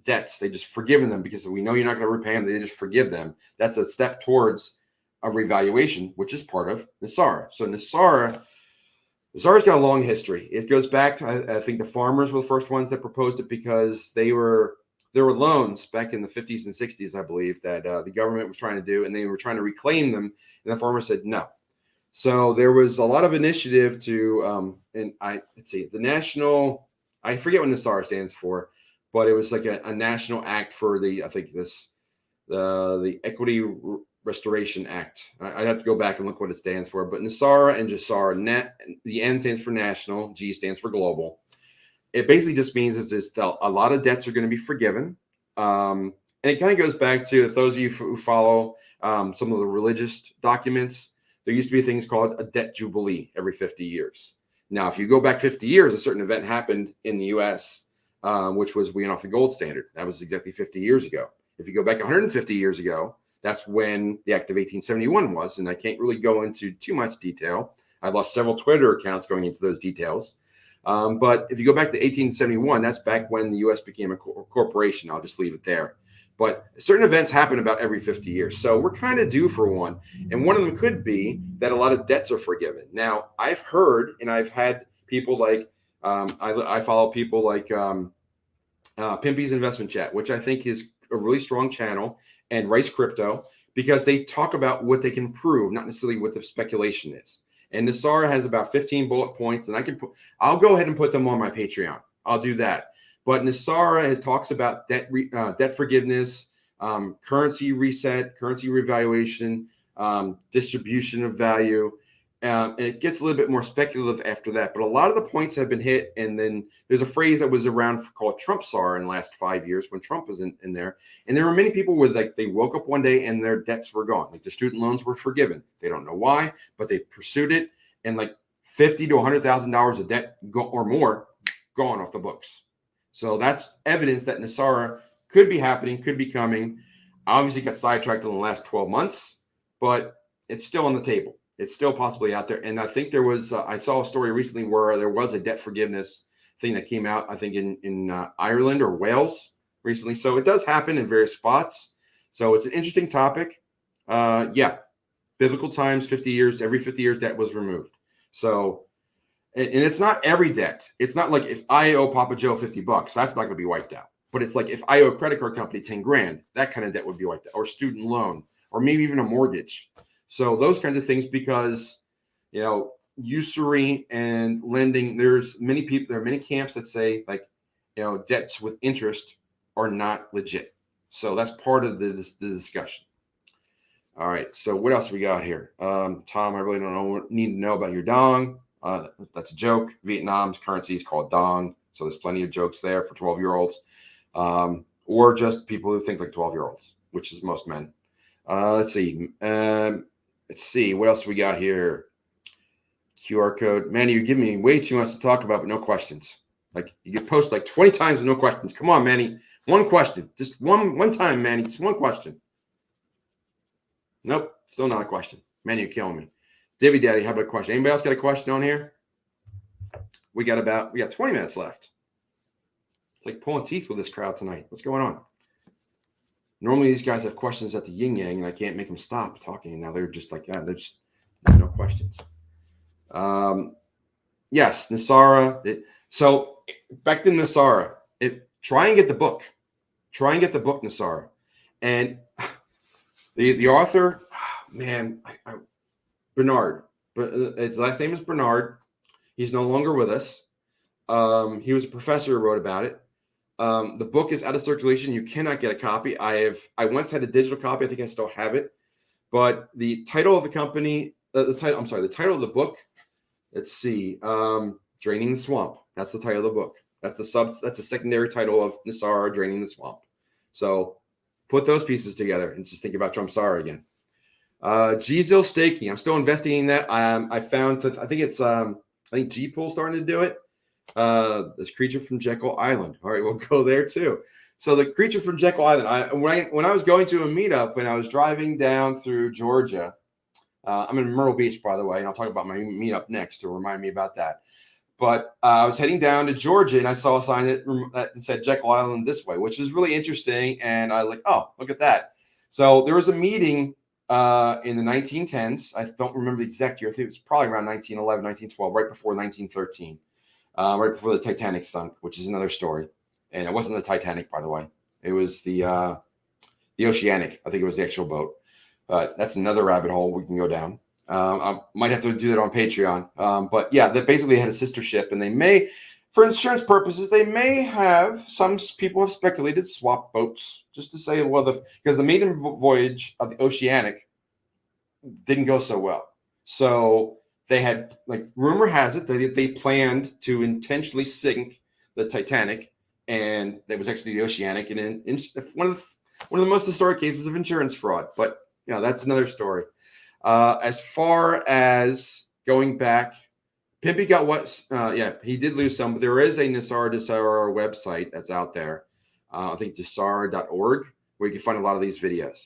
debts. They just forgiven them because we know you're not going to repay them. They just forgive them. That's a step towards a revaluation, which is part of Nasara. So Nasara's got a long history. It goes back to, I think the farmers were the first ones that proposed it because they were there were loans back in the 50s and 60s, I believe, that the government was trying to do, and they were trying to reclaim them. And the farmer said no. So there was a lot of initiative to, let's see, the national, I forget what NESARA stands for, but it was like a national act for the Equity Restoration Act. I'd have to go back and look what it stands for, but NESARA and JSARA, the N stands for national, G stands for global. It basically just means it's a lot of debts are going to be forgiven. And it kind of goes back to, if those of you who follow some of the religious documents, there used to be things called a debt jubilee every 50 years. Now, if you go back 50 years, a certain event happened in the U.S., which was we went off the gold standard. That was exactly 50 years ago. If you go back 150 years ago, that's when the Act of 1871 was, and I can't really go into too much detail. I've lost several Twitter accounts going into those details. But if you go back to 1871, that's back when the U.S. became a corporation. I'll just leave it there. But certain events happen about every 50 years. So we're kind of due for one. And one of them could be that a lot of debts are forgiven. Now, I've heard, and I've had people like, I follow people like Pimpy's Investment Chat, which I think is a really strong channel, and Rice Crypto, because they talk about what they can prove, not necessarily what the speculation is. And NESARA has about 15 bullet points, and I'll go ahead and put them on my Patreon. I'll do that. But NESARA talks about debt forgiveness, currency reset, currency revaluation, distribution of value. And it gets a little bit more speculative after that. But a lot of the points have been hit. And then there's a phrase that was around called Trump SAR in the last 5 years when Trump was in there. And there were many people where they woke up one day and their debts were gone. Like their student loans were forgiven. They don't know why, but they pursued it. And like $50,000 to $100,000 of debt or more gone off the books. So that's evidence that NESARA could be happening, could be coming. Obviously got sidetracked in the last 12 months, but it's still on the table. It's still possibly out there. And I think there was, I saw a story recently where there was a debt forgiveness thing that came out, I think in Ireland or Wales recently. So it does happen in various spots. So it's an interesting topic. Yeah, biblical times, 50 years, every 50 years debt was removed. So, and it's not every debt. It's not like if I owe Papa Joe $50, that's not going to be wiped out. But it's like if I owe a credit card company 10 grand, that kind of debt would be wiped out, or student loan, or maybe even a mortgage. So those kinds of things, because, usury and lending, there's many people, there are many camps that say like, debts with interest are not legit. So that's part of the discussion. All right. So what else we got here? Tom, I really need to know about your dong. That's a joke. Vietnam's currency is called dong. So there's plenty of jokes there for 12-year-olds, or just people who think like 12-year-olds, which is most men. Let's see. Let's see. What else we got here? QR code. Manny, you're giving me way too much to talk about, but no questions. Like you could post like 20 times with no questions. Come on, Manny. One question. Just one time, Manny. Just one question. Nope. Still not a question. Manny, you're killing me. Divvy Daddy, how about a question? Anybody else got a question on here? We got 20 minutes left. It's like pulling teeth with this crowd tonight. What's going on? Normally these guys have questions at the yin yang, and I can't make them stop talking. And now they're just like, there's no questions. Yes, NESARA. So back to NESARA. Try and get the book. Try and get the book, NESARA. And the author, man, Bernard. But his last name is Bernard. He's no longer with us. He was a professor who wrote about it. The book is out of circulation. You cannot get a copy. I once had a digital copy. I think I still have it. But the title of the company, the title of the book, let's see, Draining the Swamp. That's the title of the book. That's the secondary title of NESARA, Draining the Swamp. So put those pieces together and just think about Trump SARA again. GZIL staking. I'm still investing in that. I think G-Pool starting to do it. This creature from Jekyll Island. All right, we'll go there too. So the creature from Jekyll Island. When I was going to a meetup, when I was driving down through Georgia, I'm in Myrtle Beach, by the way, and I'll talk about my meetup next to remind me about that. But I was heading down to Georgia, and I saw a sign that said Jekyll Island this way, which is really interesting. And I was like, oh, look at that. So there was a meeting in the 1910s. I don't remember the exact year. I think it was probably around 1911, 1912, right before 1913. Right before the Titanic sunk, which is another story. And it wasn't the Titanic, by the way. It was the Oceanic. I think it was the actual boat. That's another rabbit hole we can go down. I might have to do that on Patreon. But yeah, they basically had a sister ship, and they may, for insurance purposes, they may have, some people have speculated, swap boats, just to say, well, because the maiden voyage of the Oceanic didn't go so well. So they had, like, rumor has it that they planned to intentionally sink the Titanic, and that was actually the Oceanic, and one of the most historic cases of insurance fraud. But that's another story. As far as going back, Pimpy got what? He did lose some, but there is a Nisar Desar website that's out there. I think desar.org, where you can find a lot of these videos.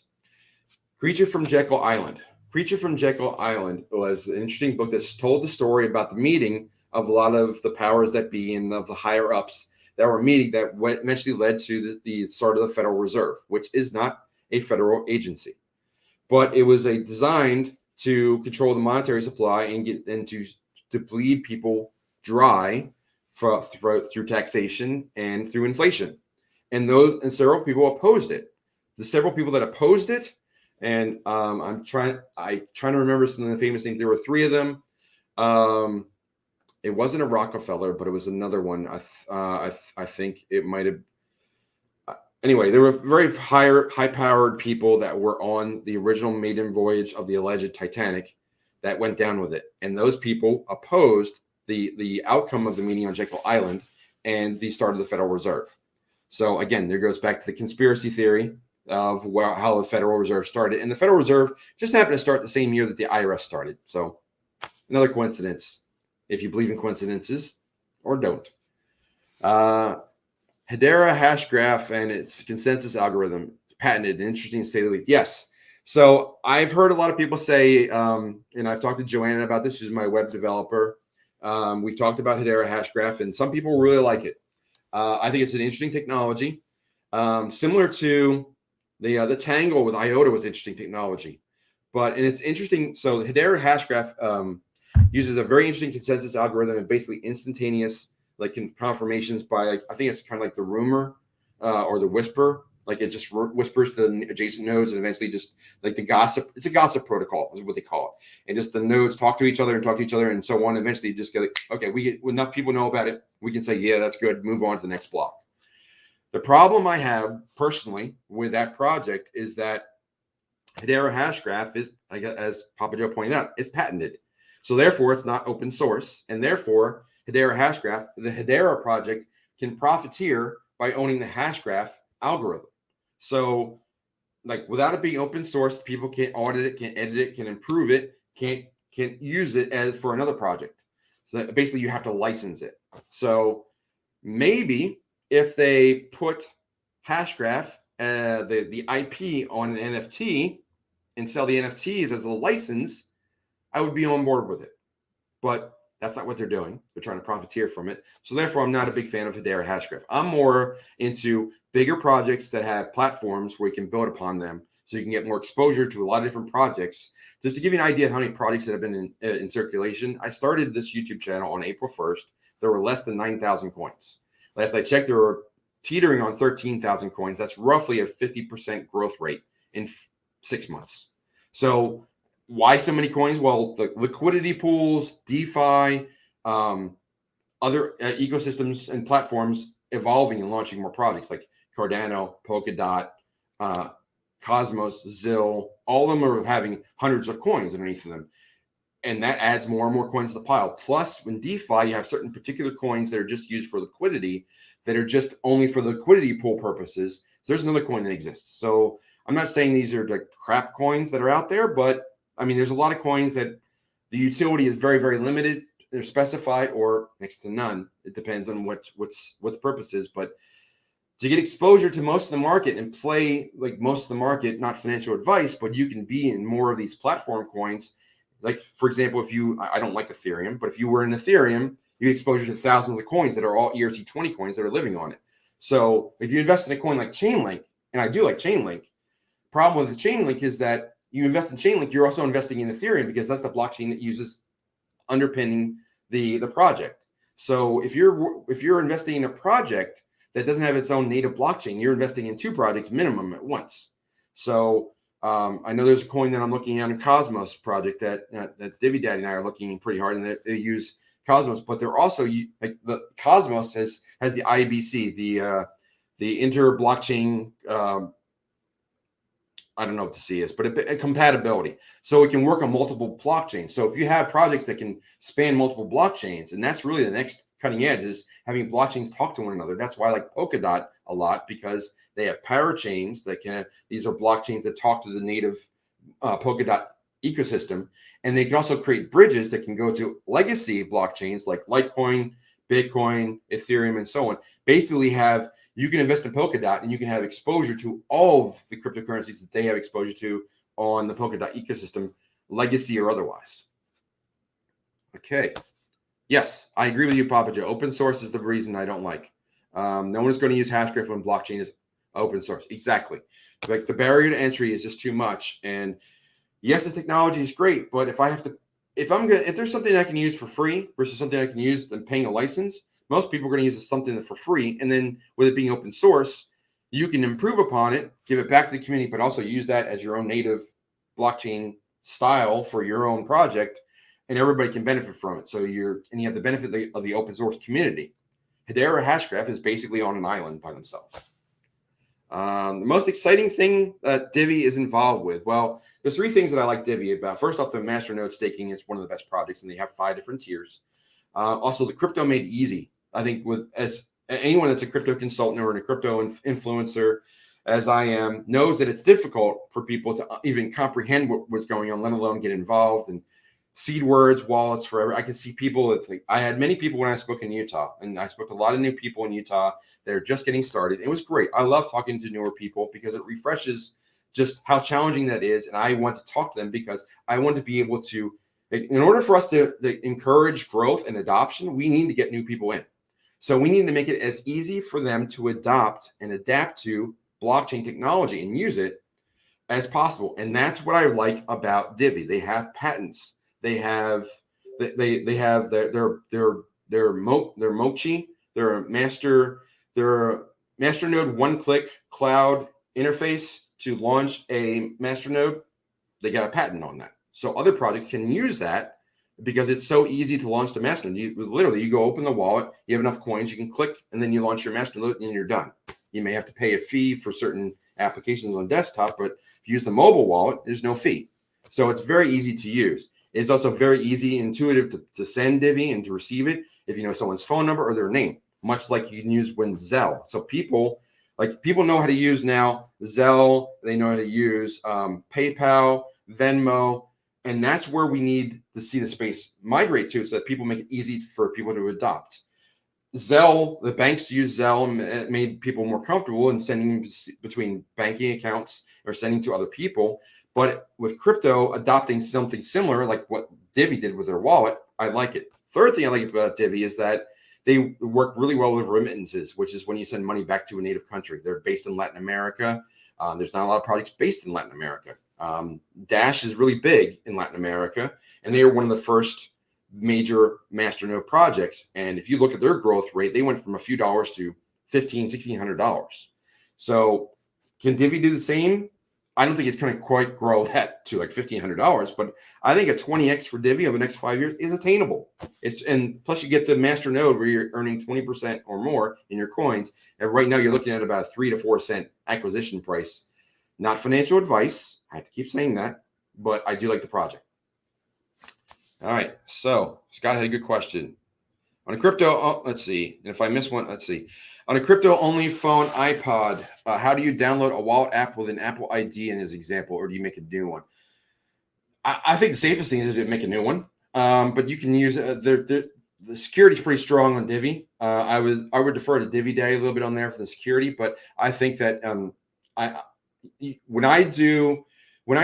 Creature from Jekyll Island. Creature from Jekyll Island was an interesting book that's told the story about the meeting of a lot of the powers that be and of the higher ups that were meeting that eventually led to the start of the Federal Reserve, which is not a federal agency. But it was designed to control the monetary supply and to bleed people dry through taxation and through inflation. And several people opposed it. The several people that opposed it, and I'm trying to remember some of the famous names. There were three of them. It wasn't a Rockefeller, but it was another one. I think it might have. Anyway, there were very high-powered people that were on the original maiden voyage of the alleged Titanic that went down with it. And those people opposed the outcome of the meeting on Jekyll Island and the start of the Federal Reserve. So again, there goes back to the conspiracy theory of how the Federal Reserve started. And the Federal Reserve just happened to start the same year that the IRS started. So another coincidence, if you believe in coincidences or don't. Hedera hash graph and its consensus algorithm patented, an interesting state of the least. Yes. So I've heard a lot of people say, and I've talked to Joanna about this, who's my web developer. We've talked about Hedera hash graph, and some people really like it. I think it's an interesting technology, similar to the Tangle with IOTA was interesting technology. And it's interesting. So the Hedera hash graph uses a very interesting consensus algorithm and basically instantaneous confirmations by I think it's kind of like the rumor or the whisper. Like it just whispers to the adjacent nodes and eventually just like the gossip. It's a gossip protocol is what they call it. And just the nodes talk to each other and so on. Eventually you just get okay, we get enough people know about it. We can say, yeah, that's good. Move on to the next block. The problem I have personally with that project is that Hedera hash graph is, as Papa Joe pointed out, is patented. So therefore it's not open source. And therefore Hedera hash graph, the Hedera project can profiteer by owning the hash graph algorithm. So without it being open source, people can't audit it, can't edit it, can improve it, can't use it as for another project. So basically you have to license it. So maybe if they put Hashgraph, the IP on an NFT and sell the NFTs as a license, I would be on board with it. But that's not what they're doing. They're trying to profiteer from it. So therefore, I'm not a big fan of Hedera Hashgraph. I'm more into bigger projects that have platforms where you can build upon them so you can get more exposure to a lot of different projects. Just to give you an idea of how many projects that have been in circulation, I started this YouTube channel on April 1st. There were less than 9,000 coins. Last I checked, there were teetering on 13,000 coins. That's roughly a 50% growth rate in 6 months. So why so many coins? Well, the liquidity pools, DeFi, other ecosystems and platforms evolving and launching more projects like Cardano, Polkadot, Cosmos, Zill. All of them are having hundreds of coins underneath of them. And that adds more and more coins to the pile. Plus, when DeFi, you have certain particular coins that are just used for liquidity, that are just only for liquidity pool purposes. So there's another coin that exists. So I'm not saying these are like crap coins that are out there, but I mean, there's a lot of coins that the utility is very, very limited. They're specified or next to none. It depends on what the purpose is. But to get exposure to most of the market and play like most of the market, not financial advice, but you can be in more of these platform coins. Like, for example, I don't like Ethereum, but if you were in Ethereum, you get exposure to thousands of coins that are all ERC20 coins that are living on it. So if you invest in a coin like Chainlink, and I do like Chainlink, problem with the Chainlink is that you invest in Chainlink, you're also investing in Ethereum because that's the blockchain that uses underpinning the project. So if you're investing in a project that doesn't have its own native blockchain, you're investing in 2 projects minimum at once. So I know there's a coin that I'm looking at, a Cosmos project that Divvy Daddy and I are looking pretty hard, and they use Cosmos, but they're also like the Cosmos has the IBC, the inter blockchain. I don't know what the C is, but a compatibility. So it can work on multiple blockchains. So if you have projects that can span multiple blockchains, and that's really the next cutting edge, is having blockchains talk to one another. That's why I like Polkadot a lot, because they have parachains that these are blockchains that talk to the native Polkadot ecosystem. And they can also create bridges that can go to legacy blockchains like Litecoin, Bitcoin, Ethereum, and so on. Basically you can invest in Polkadot and you can have exposure to all of the cryptocurrencies that they have exposure to on the Polkadot ecosystem, legacy or otherwise. Okay. Yes, I agree with you, Papa Joe. Open source is the reason I don't like. No one is going to use Hashgraph when blockchain is open source. Exactly. Like the barrier to entry is just too much. And yes, the technology is great, but if there's something I can use for free versus something I can use than paying a license, most people are going to use something for free. And then with it being open source, you can improve upon it, give it back to the community, but also use that as your own native blockchain style for your own project, and everybody can benefit from it. So you have the benefit of the open source community. Hedera Hashgraph is basically on an island by themselves. The most exciting thing that Divvy is involved with, well, there's 3 things that I like Divvy about. First off, the masternode staking is one of the best projects, and they have 5 different tiers. Also, the crypto made easy. I think as anyone that's a crypto consultant or a crypto influencer, as I am, knows that it's difficult for people to even comprehend what's going on, let alone get involved. And seed words, wallets, forever. I can see people. I had many people when I spoke in Utah, and I spoke to a lot of new people in Utah that are just getting started. It was great. I love talking to newer people because it refreshes just how challenging that is. And I want to talk to them because I want to be able to, in order for us to encourage growth and adoption, we need to get new people in. So we need to make it as easy for them to adopt and adapt to blockchain technology and use it as possible. And that's what I like about Divvy. They have patents. They have their Mochi, their masternode one-click cloud interface to launch a masternode. They got a patent on that, so other projects can use that because it's so easy to launch the masternode. You go open the wallet, you have enough coins, you can click, and then you launch your masternode, and you're done. You may have to pay a fee for certain applications on desktop, but if you use the mobile wallet, there's no fee. So it's very easy to use. It's also very easy, intuitive to send Divvy and to receive it if you know someone's phone number or their name, much like you can use when Zelle. So people know how to use now Zelle. They know how to use PayPal, Venmo, and that's where we need to see the space migrate to, so that people make it easy for people to adopt. Zelle, the banks use Zelle, and it made people more comfortable in sending between banking accounts or sending to other people. But with crypto, adopting something similar, like what Divvy did with their wallet, I like it. Third thing I like about Divvy is that they work really well with remittances, which is when you send money back to a native country. They're based in Latin America. There's not a lot of projects based in Latin America. Dash is really big in Latin America, and they are one of the first major masternode projects. And if you look at their growth rate, they went from a few dollars to $1,500, $1,600. So can Divvy do the same? I don't think it's going to quite grow that to like $1,500, but I think a 20x for Divvy over the next 5 years is attainable. And plus you get the master node where you're earning 20% or more in your coins. And right now you're looking at about a 3 to 4 cent acquisition price. Not financial advice. I have to keep saying that, but I do like the project. All right. So Scott had a good question. On a crypto, let's see. And if I miss one, let's see. On a crypto-only phone iPod, how do you download a wallet app with an Apple ID in his example, or do you make a new one? I think the safest thing is to make a new one. But you can use the security is pretty strong on Divvy. I would defer to Divvy Daddy a little bit on there for the security, but I think that when I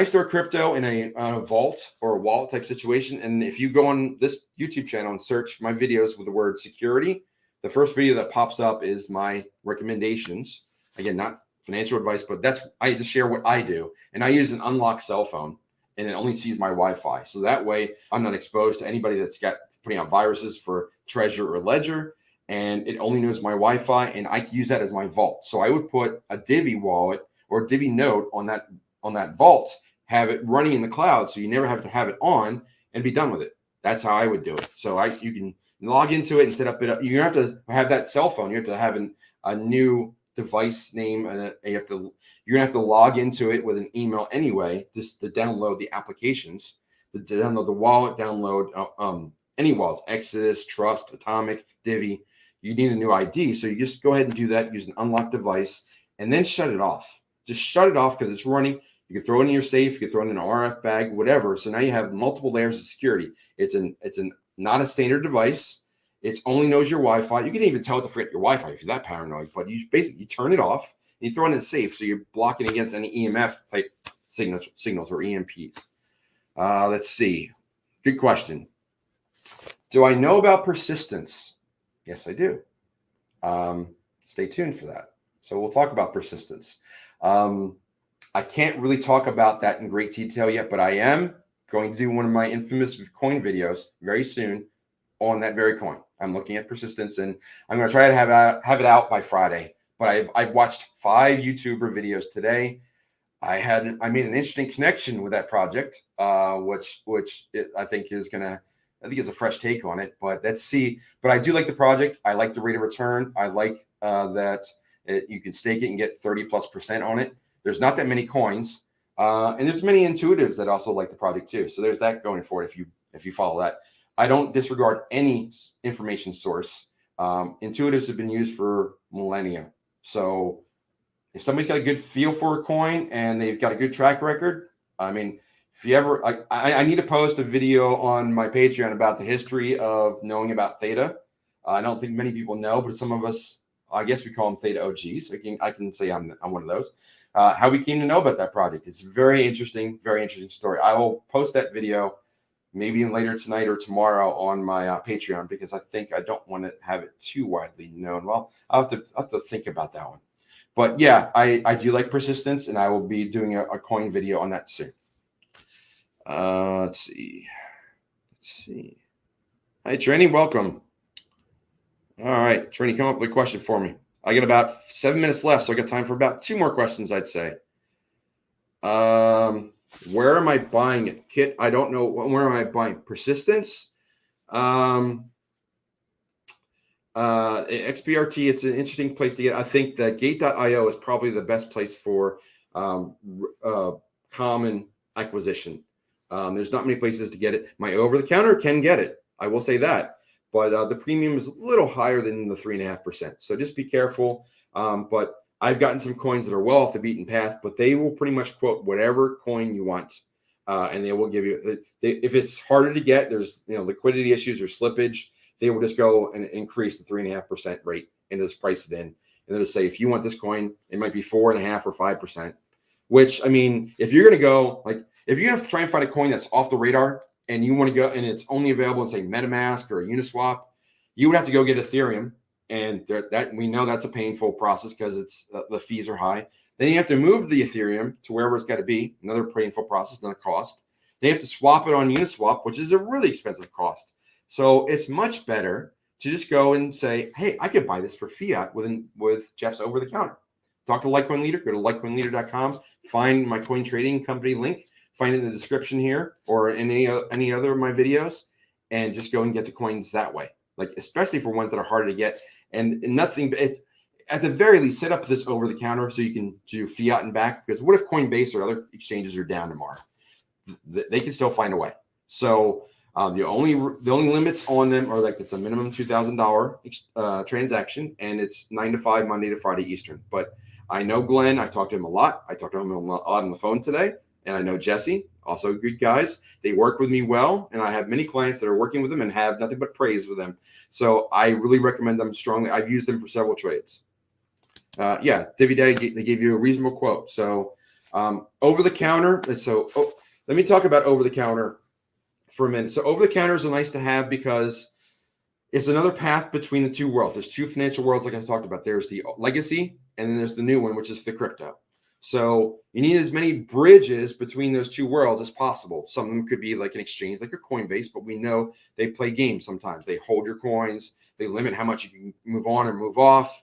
store crypto in a vault or a wallet type situation, and if you go on this YouTube channel and search my videos with the word security, the first video that pops up is my recommendations. Again, not financial advice, but I just share what I do. And I use an unlocked cell phone, and it only sees my Wi-Fi. So that way I'm not exposed to anybody that's putting out viruses for Treasure or Ledger. and it only knows my Wi-Fi, and I can use that as my vault. So I would put a Divi wallet or a Divi node on that vault, have it running in the cloud, so you never have to have it on, and be done with it. That's how I would do it. So you can log into it and set up it up. You have to have that cell phone. You have to have a new device name, and you're gonna have to log into it with an email anyway, just to download the applications, to download the wallet, download any wallets, Exodus, Trust, Atomic, Divi. You need a new ID, so you just go ahead and do that. Use an unlocked device, and then shut it off. Just shut it off because it's running. You can throw it in your safe. You can throw it in an RF bag, whatever. So now you have multiple layers of security. It's not a standard device. It only knows your Wi-Fi. You can even tell it to forget your Wi-Fi if you're that paranoid. But you basically turn it off and you throw it in a safe, so you're blocking against any EMF type signals or EMPs. Let's see. Good question. Do I know about persistence? Yes, I do. Stay tuned for that. So we'll talk about persistence. I can't really talk about that in great detail yet, but I am going to do one of my infamous coin videos very soon on that very coin. I'm looking at persistence, and I'm going to try to have it out by Friday. But I've watched 5 YouTuber videos today. I made an interesting connection with that project, which I think is it's a fresh take on it. But let's see. But I do like the project. I like the rate of return. I like that you can stake it and get 30+% on it. There's not that many coins, and there's many intuitives that also like the project too. So there's that going for it if you follow that. I don't disregard any information source. Intuitives have been used for millennia. So if somebody's got a good feel for a coin and they've got a good track record, I mean, if you ever, I need to post a video on my Patreon about the history of knowing about Theta. I don't think many people know, but some of us, I guess we call them Theta OGs. I can say I'm one of those. How we came to know about that project. It's very interesting story. I will post that video maybe later tonight or tomorrow on my Patreon, because I don't want to have it too widely known. Well, I'll have to think about that one. But yeah, I do like persistence, and I will be doing a coin video on that soon. Let's see. Hi, Trini, welcome. All right, Trini, come up with a question for me. I got about 7 minutes left, so I got time for about 2 more questions, I'd say. Where am I buying it? Kit, I don't know. Where am I buying? Persistence? XBRT, it's an interesting place to get. I think that Gate.io is probably the best place for common acquisition. There's not many places to get it. My over-the-counter can get it. I will say that. But the premium is a little higher than the 3.5%. So just be careful. But I've gotten some coins that are well off the beaten path, but they will pretty much quote whatever coin you want. And they will give you, if it's harder to get, there's liquidity issues or slippage, they will just go and increase the 3.5% rate and just price it in. And they'll just say, if you want this coin, it might be 4.5% or 5%. Which, I mean, if you're going to go, if you're going to try and find a coin that's off the radar, and you want to go and it's only available in, say, MetaMask or Uniswap, you would have to go get Ethereum. And that we know that's a painful process because it's the fees are high. Then you have to move the Ethereum to wherever it's got to be. Another painful process, another cost. They have to swap it on Uniswap, which is a really expensive cost. So it's much better to just go and say, hey, I could buy this for fiat with Jeff's over the counter. Talk to Litecoin Leader. Go to litecoinleader.com. Find my coin trading company link. Find it in the description here or in any other of my videos, and just go and get the coins that way. Especially for ones that are harder to get, and nothing. At the very least, set up this over the counter so you can do fiat and back. Because what if Coinbase or other exchanges are down tomorrow? They can still find a way. So the only limits on them are it's a minimum $2,000 transaction, and it's 9 to 5 Monday to Friday Eastern. But I know Glenn. I've talked to him a lot. I talked to him a lot on the phone today. And I know Jesse, also good guys. They work with me well, and I have many clients that are working with them and have nothing but praise with them. So I really recommend them strongly. I've used them for several trades. Divi Daddy, they gave you a reasonable quote. So over the counter. Let me talk about over the counter for a minute. So over the counter is nice to have because it's another path between the two worlds. There's 2 financial worlds, like I talked about. There's the legacy, and then there's the new one, which is the crypto. So you need as many bridges between those two worlds as possible. Some of them could be like an exchange, like a Coinbase, but we know they play games sometimes. They hold your coins. They limit how much you can move on or move off.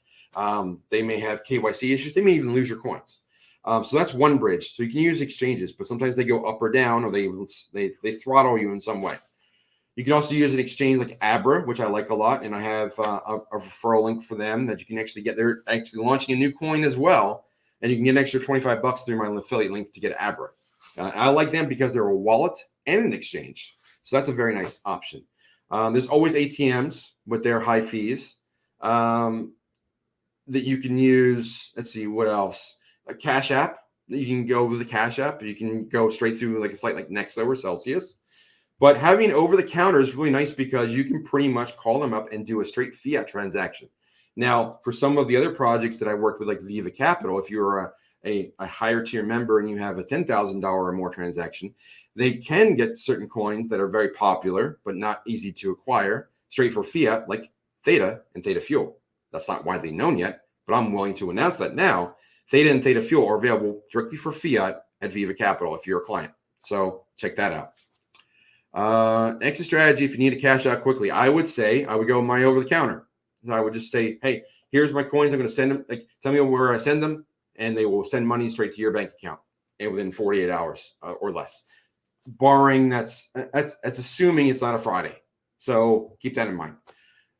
They may have KYC issues. They may even lose your coins. So that's one bridge. So you can use exchanges, but sometimes they go up or down, or they throttle you in some way. You can also use an exchange like Abra, which I like a lot, and I have a referral link for them that you can actually get. They're actually launching a new coin as well, and you can get an extra $25 through my affiliate link to get Abra. I like them because they're a wallet and an exchange, so that's a very nice option. There's always ATMs with their high fees that you can use. Let's see, what else? A Cash App. You can go with the Cash App. You can go straight through like a site like Nexo or Celsius. But having over the counter is really nice because you can pretty much call them up and do a straight fiat transaction. Now, for some of the other projects that I worked with, like Viva Capital, if you're a higher tier member and you have a $10,000 or more transaction, they can get certain coins that are very popular but not easy to acquire straight for fiat, like Theta and Theta Fuel. That's not widely known yet, but I'm willing to announce that now. Theta and Theta Fuel are available directly for fiat at Viva Capital if you're a client. So check that out. Exit strategy, if you need to cash out quickly, I would say I would go my over the counter. I would just say, hey, here's my coins. I'm going to send them. Like, tell me where I send them, and they will send money straight to your bank account and within 48 hours or less. Barring that's assuming it's not a Friday. So keep that in mind.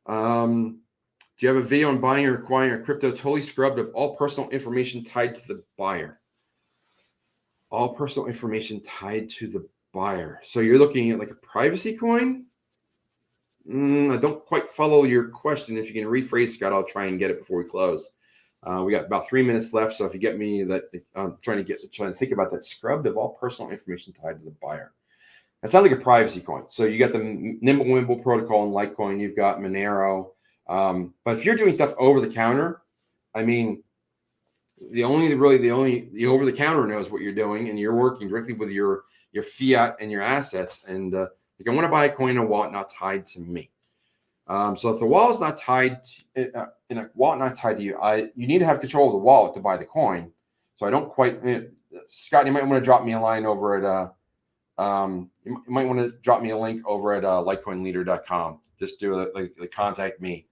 Do you have a video on buying or acquiring a crypto totally scrubbed of all personal information tied to the buyer? All personal information tied to the buyer. So you're looking at like a privacy coin? I don't quite follow your question. If you can rephrase, Scott, I'll try and get it before we close. We got about 3 minutes left. So if you get me that, I'm trying to think about that scrubbed of all personal information tied to the buyer. That sounds like a privacy coin. So you got the Nimble protocol and Litecoin. You've got Monero. But if you're doing stuff over the counter, I mean, the only over the counter knows what you're doing, and you're working directly with your fiat and your assets. And like, I want to buy a coin in a wallet not tied to me. So if the wallet's not tied in a wallet not tied to you, you need to have control of the wallet to buy the coin. So I don't quite, Scott, you might want to drop me a line over at you might want to drop me a link over at litecoinleader.com. Just do like contact me.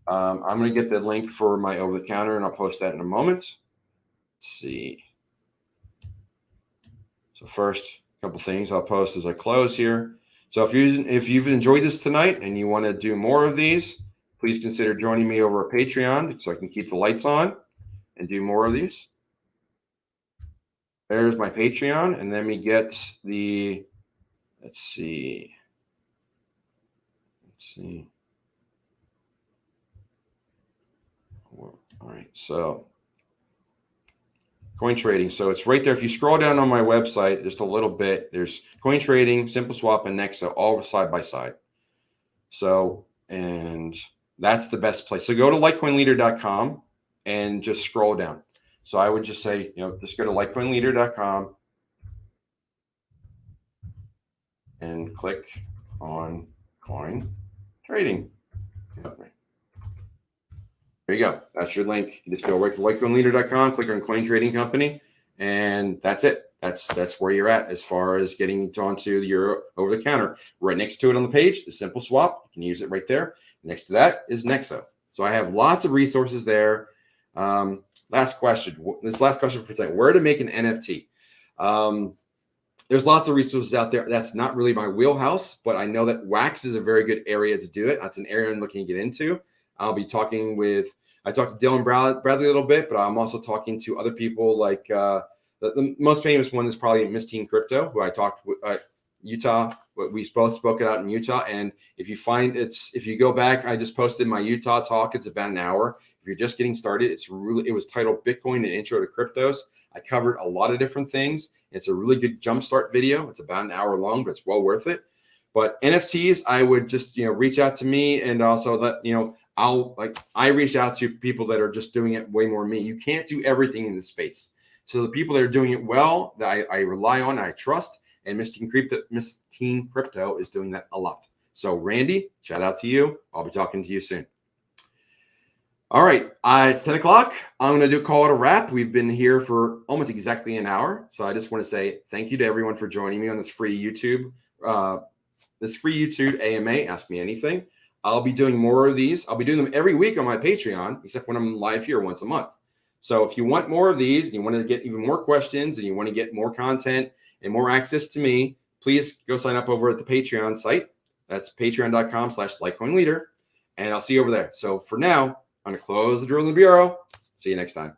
I'm going to get the link for my over the counter, and I'll post that in a moment. Let's see. So first, a couple things I'll post as I close here. So if you've enjoyed this tonight and you want to do more of these, please consider joining me over at Patreon so I can keep the lights on and do more of these. There's my Patreon, and then we get the, let's see. All right, so coin trading. So it's right there. If you scroll down on my website just a little bit, there's coin trading, Simpleswap, and NEXO all side by side. So, and that's the best place. So go to litecoinleader.com and just scroll down. So I would just say, just go to litecoinleader.com and click on coin trading. Okay. There you go. That's your link. You just go right to litecoinleader.com, click on coin trading company, and that's it. That's where you're at as far as getting onto your over the counter. Right next to it on the page is Simpleswap. You can use it right there. Next to that is NEXO. So I have lots of resources there. Last question. This last question for tonight. Where to make an NFT? There's lots of resources out there. That's not really my wheelhouse, but I know that Wax is a very good area to do it. That's an area I'm looking to get into. I'll be talking I talked to Dylan Bradley a little bit, but I'm also talking to other people like the most famous one is probably Miss Teen Crypto, who I talked with Utah. We both spoke it out in Utah. And if you go back, I just posted my Utah talk. It's about an hour. If you're just getting started, it was titled Bitcoin, an Intro to Cryptos. I covered a lot of different things. It's a really good jumpstart video. It's about an hour long, but it's well worth it. But NFTs, I would just, reach out to me, and also I reach out to people that are just doing it way more than me. You can't do everything in this space. So the people that are doing it well, that I rely on, I trust, and Miss Teen Crypto is doing that a lot. So Randy, shout out to you. I'll be talking to you soon. All right, it's 10 o'clock. I'm going to call it a wrap. We've been here for almost exactly an hour. So I just want to say thank you to everyone for joining me on this free YouTube AMA, Ask Me Anything. I'll be doing more of these. I'll be doing them every week on my Patreon, except when I'm live here once a month. So if you want more of these, and you want to get even more questions, and you want to get more content and more access to me, please go sign up over at the Patreon site. That's patreon.com/LitecoinLeader. And I'll see you over there. So for now, I'm going to close the drill in the bureau. See you next time.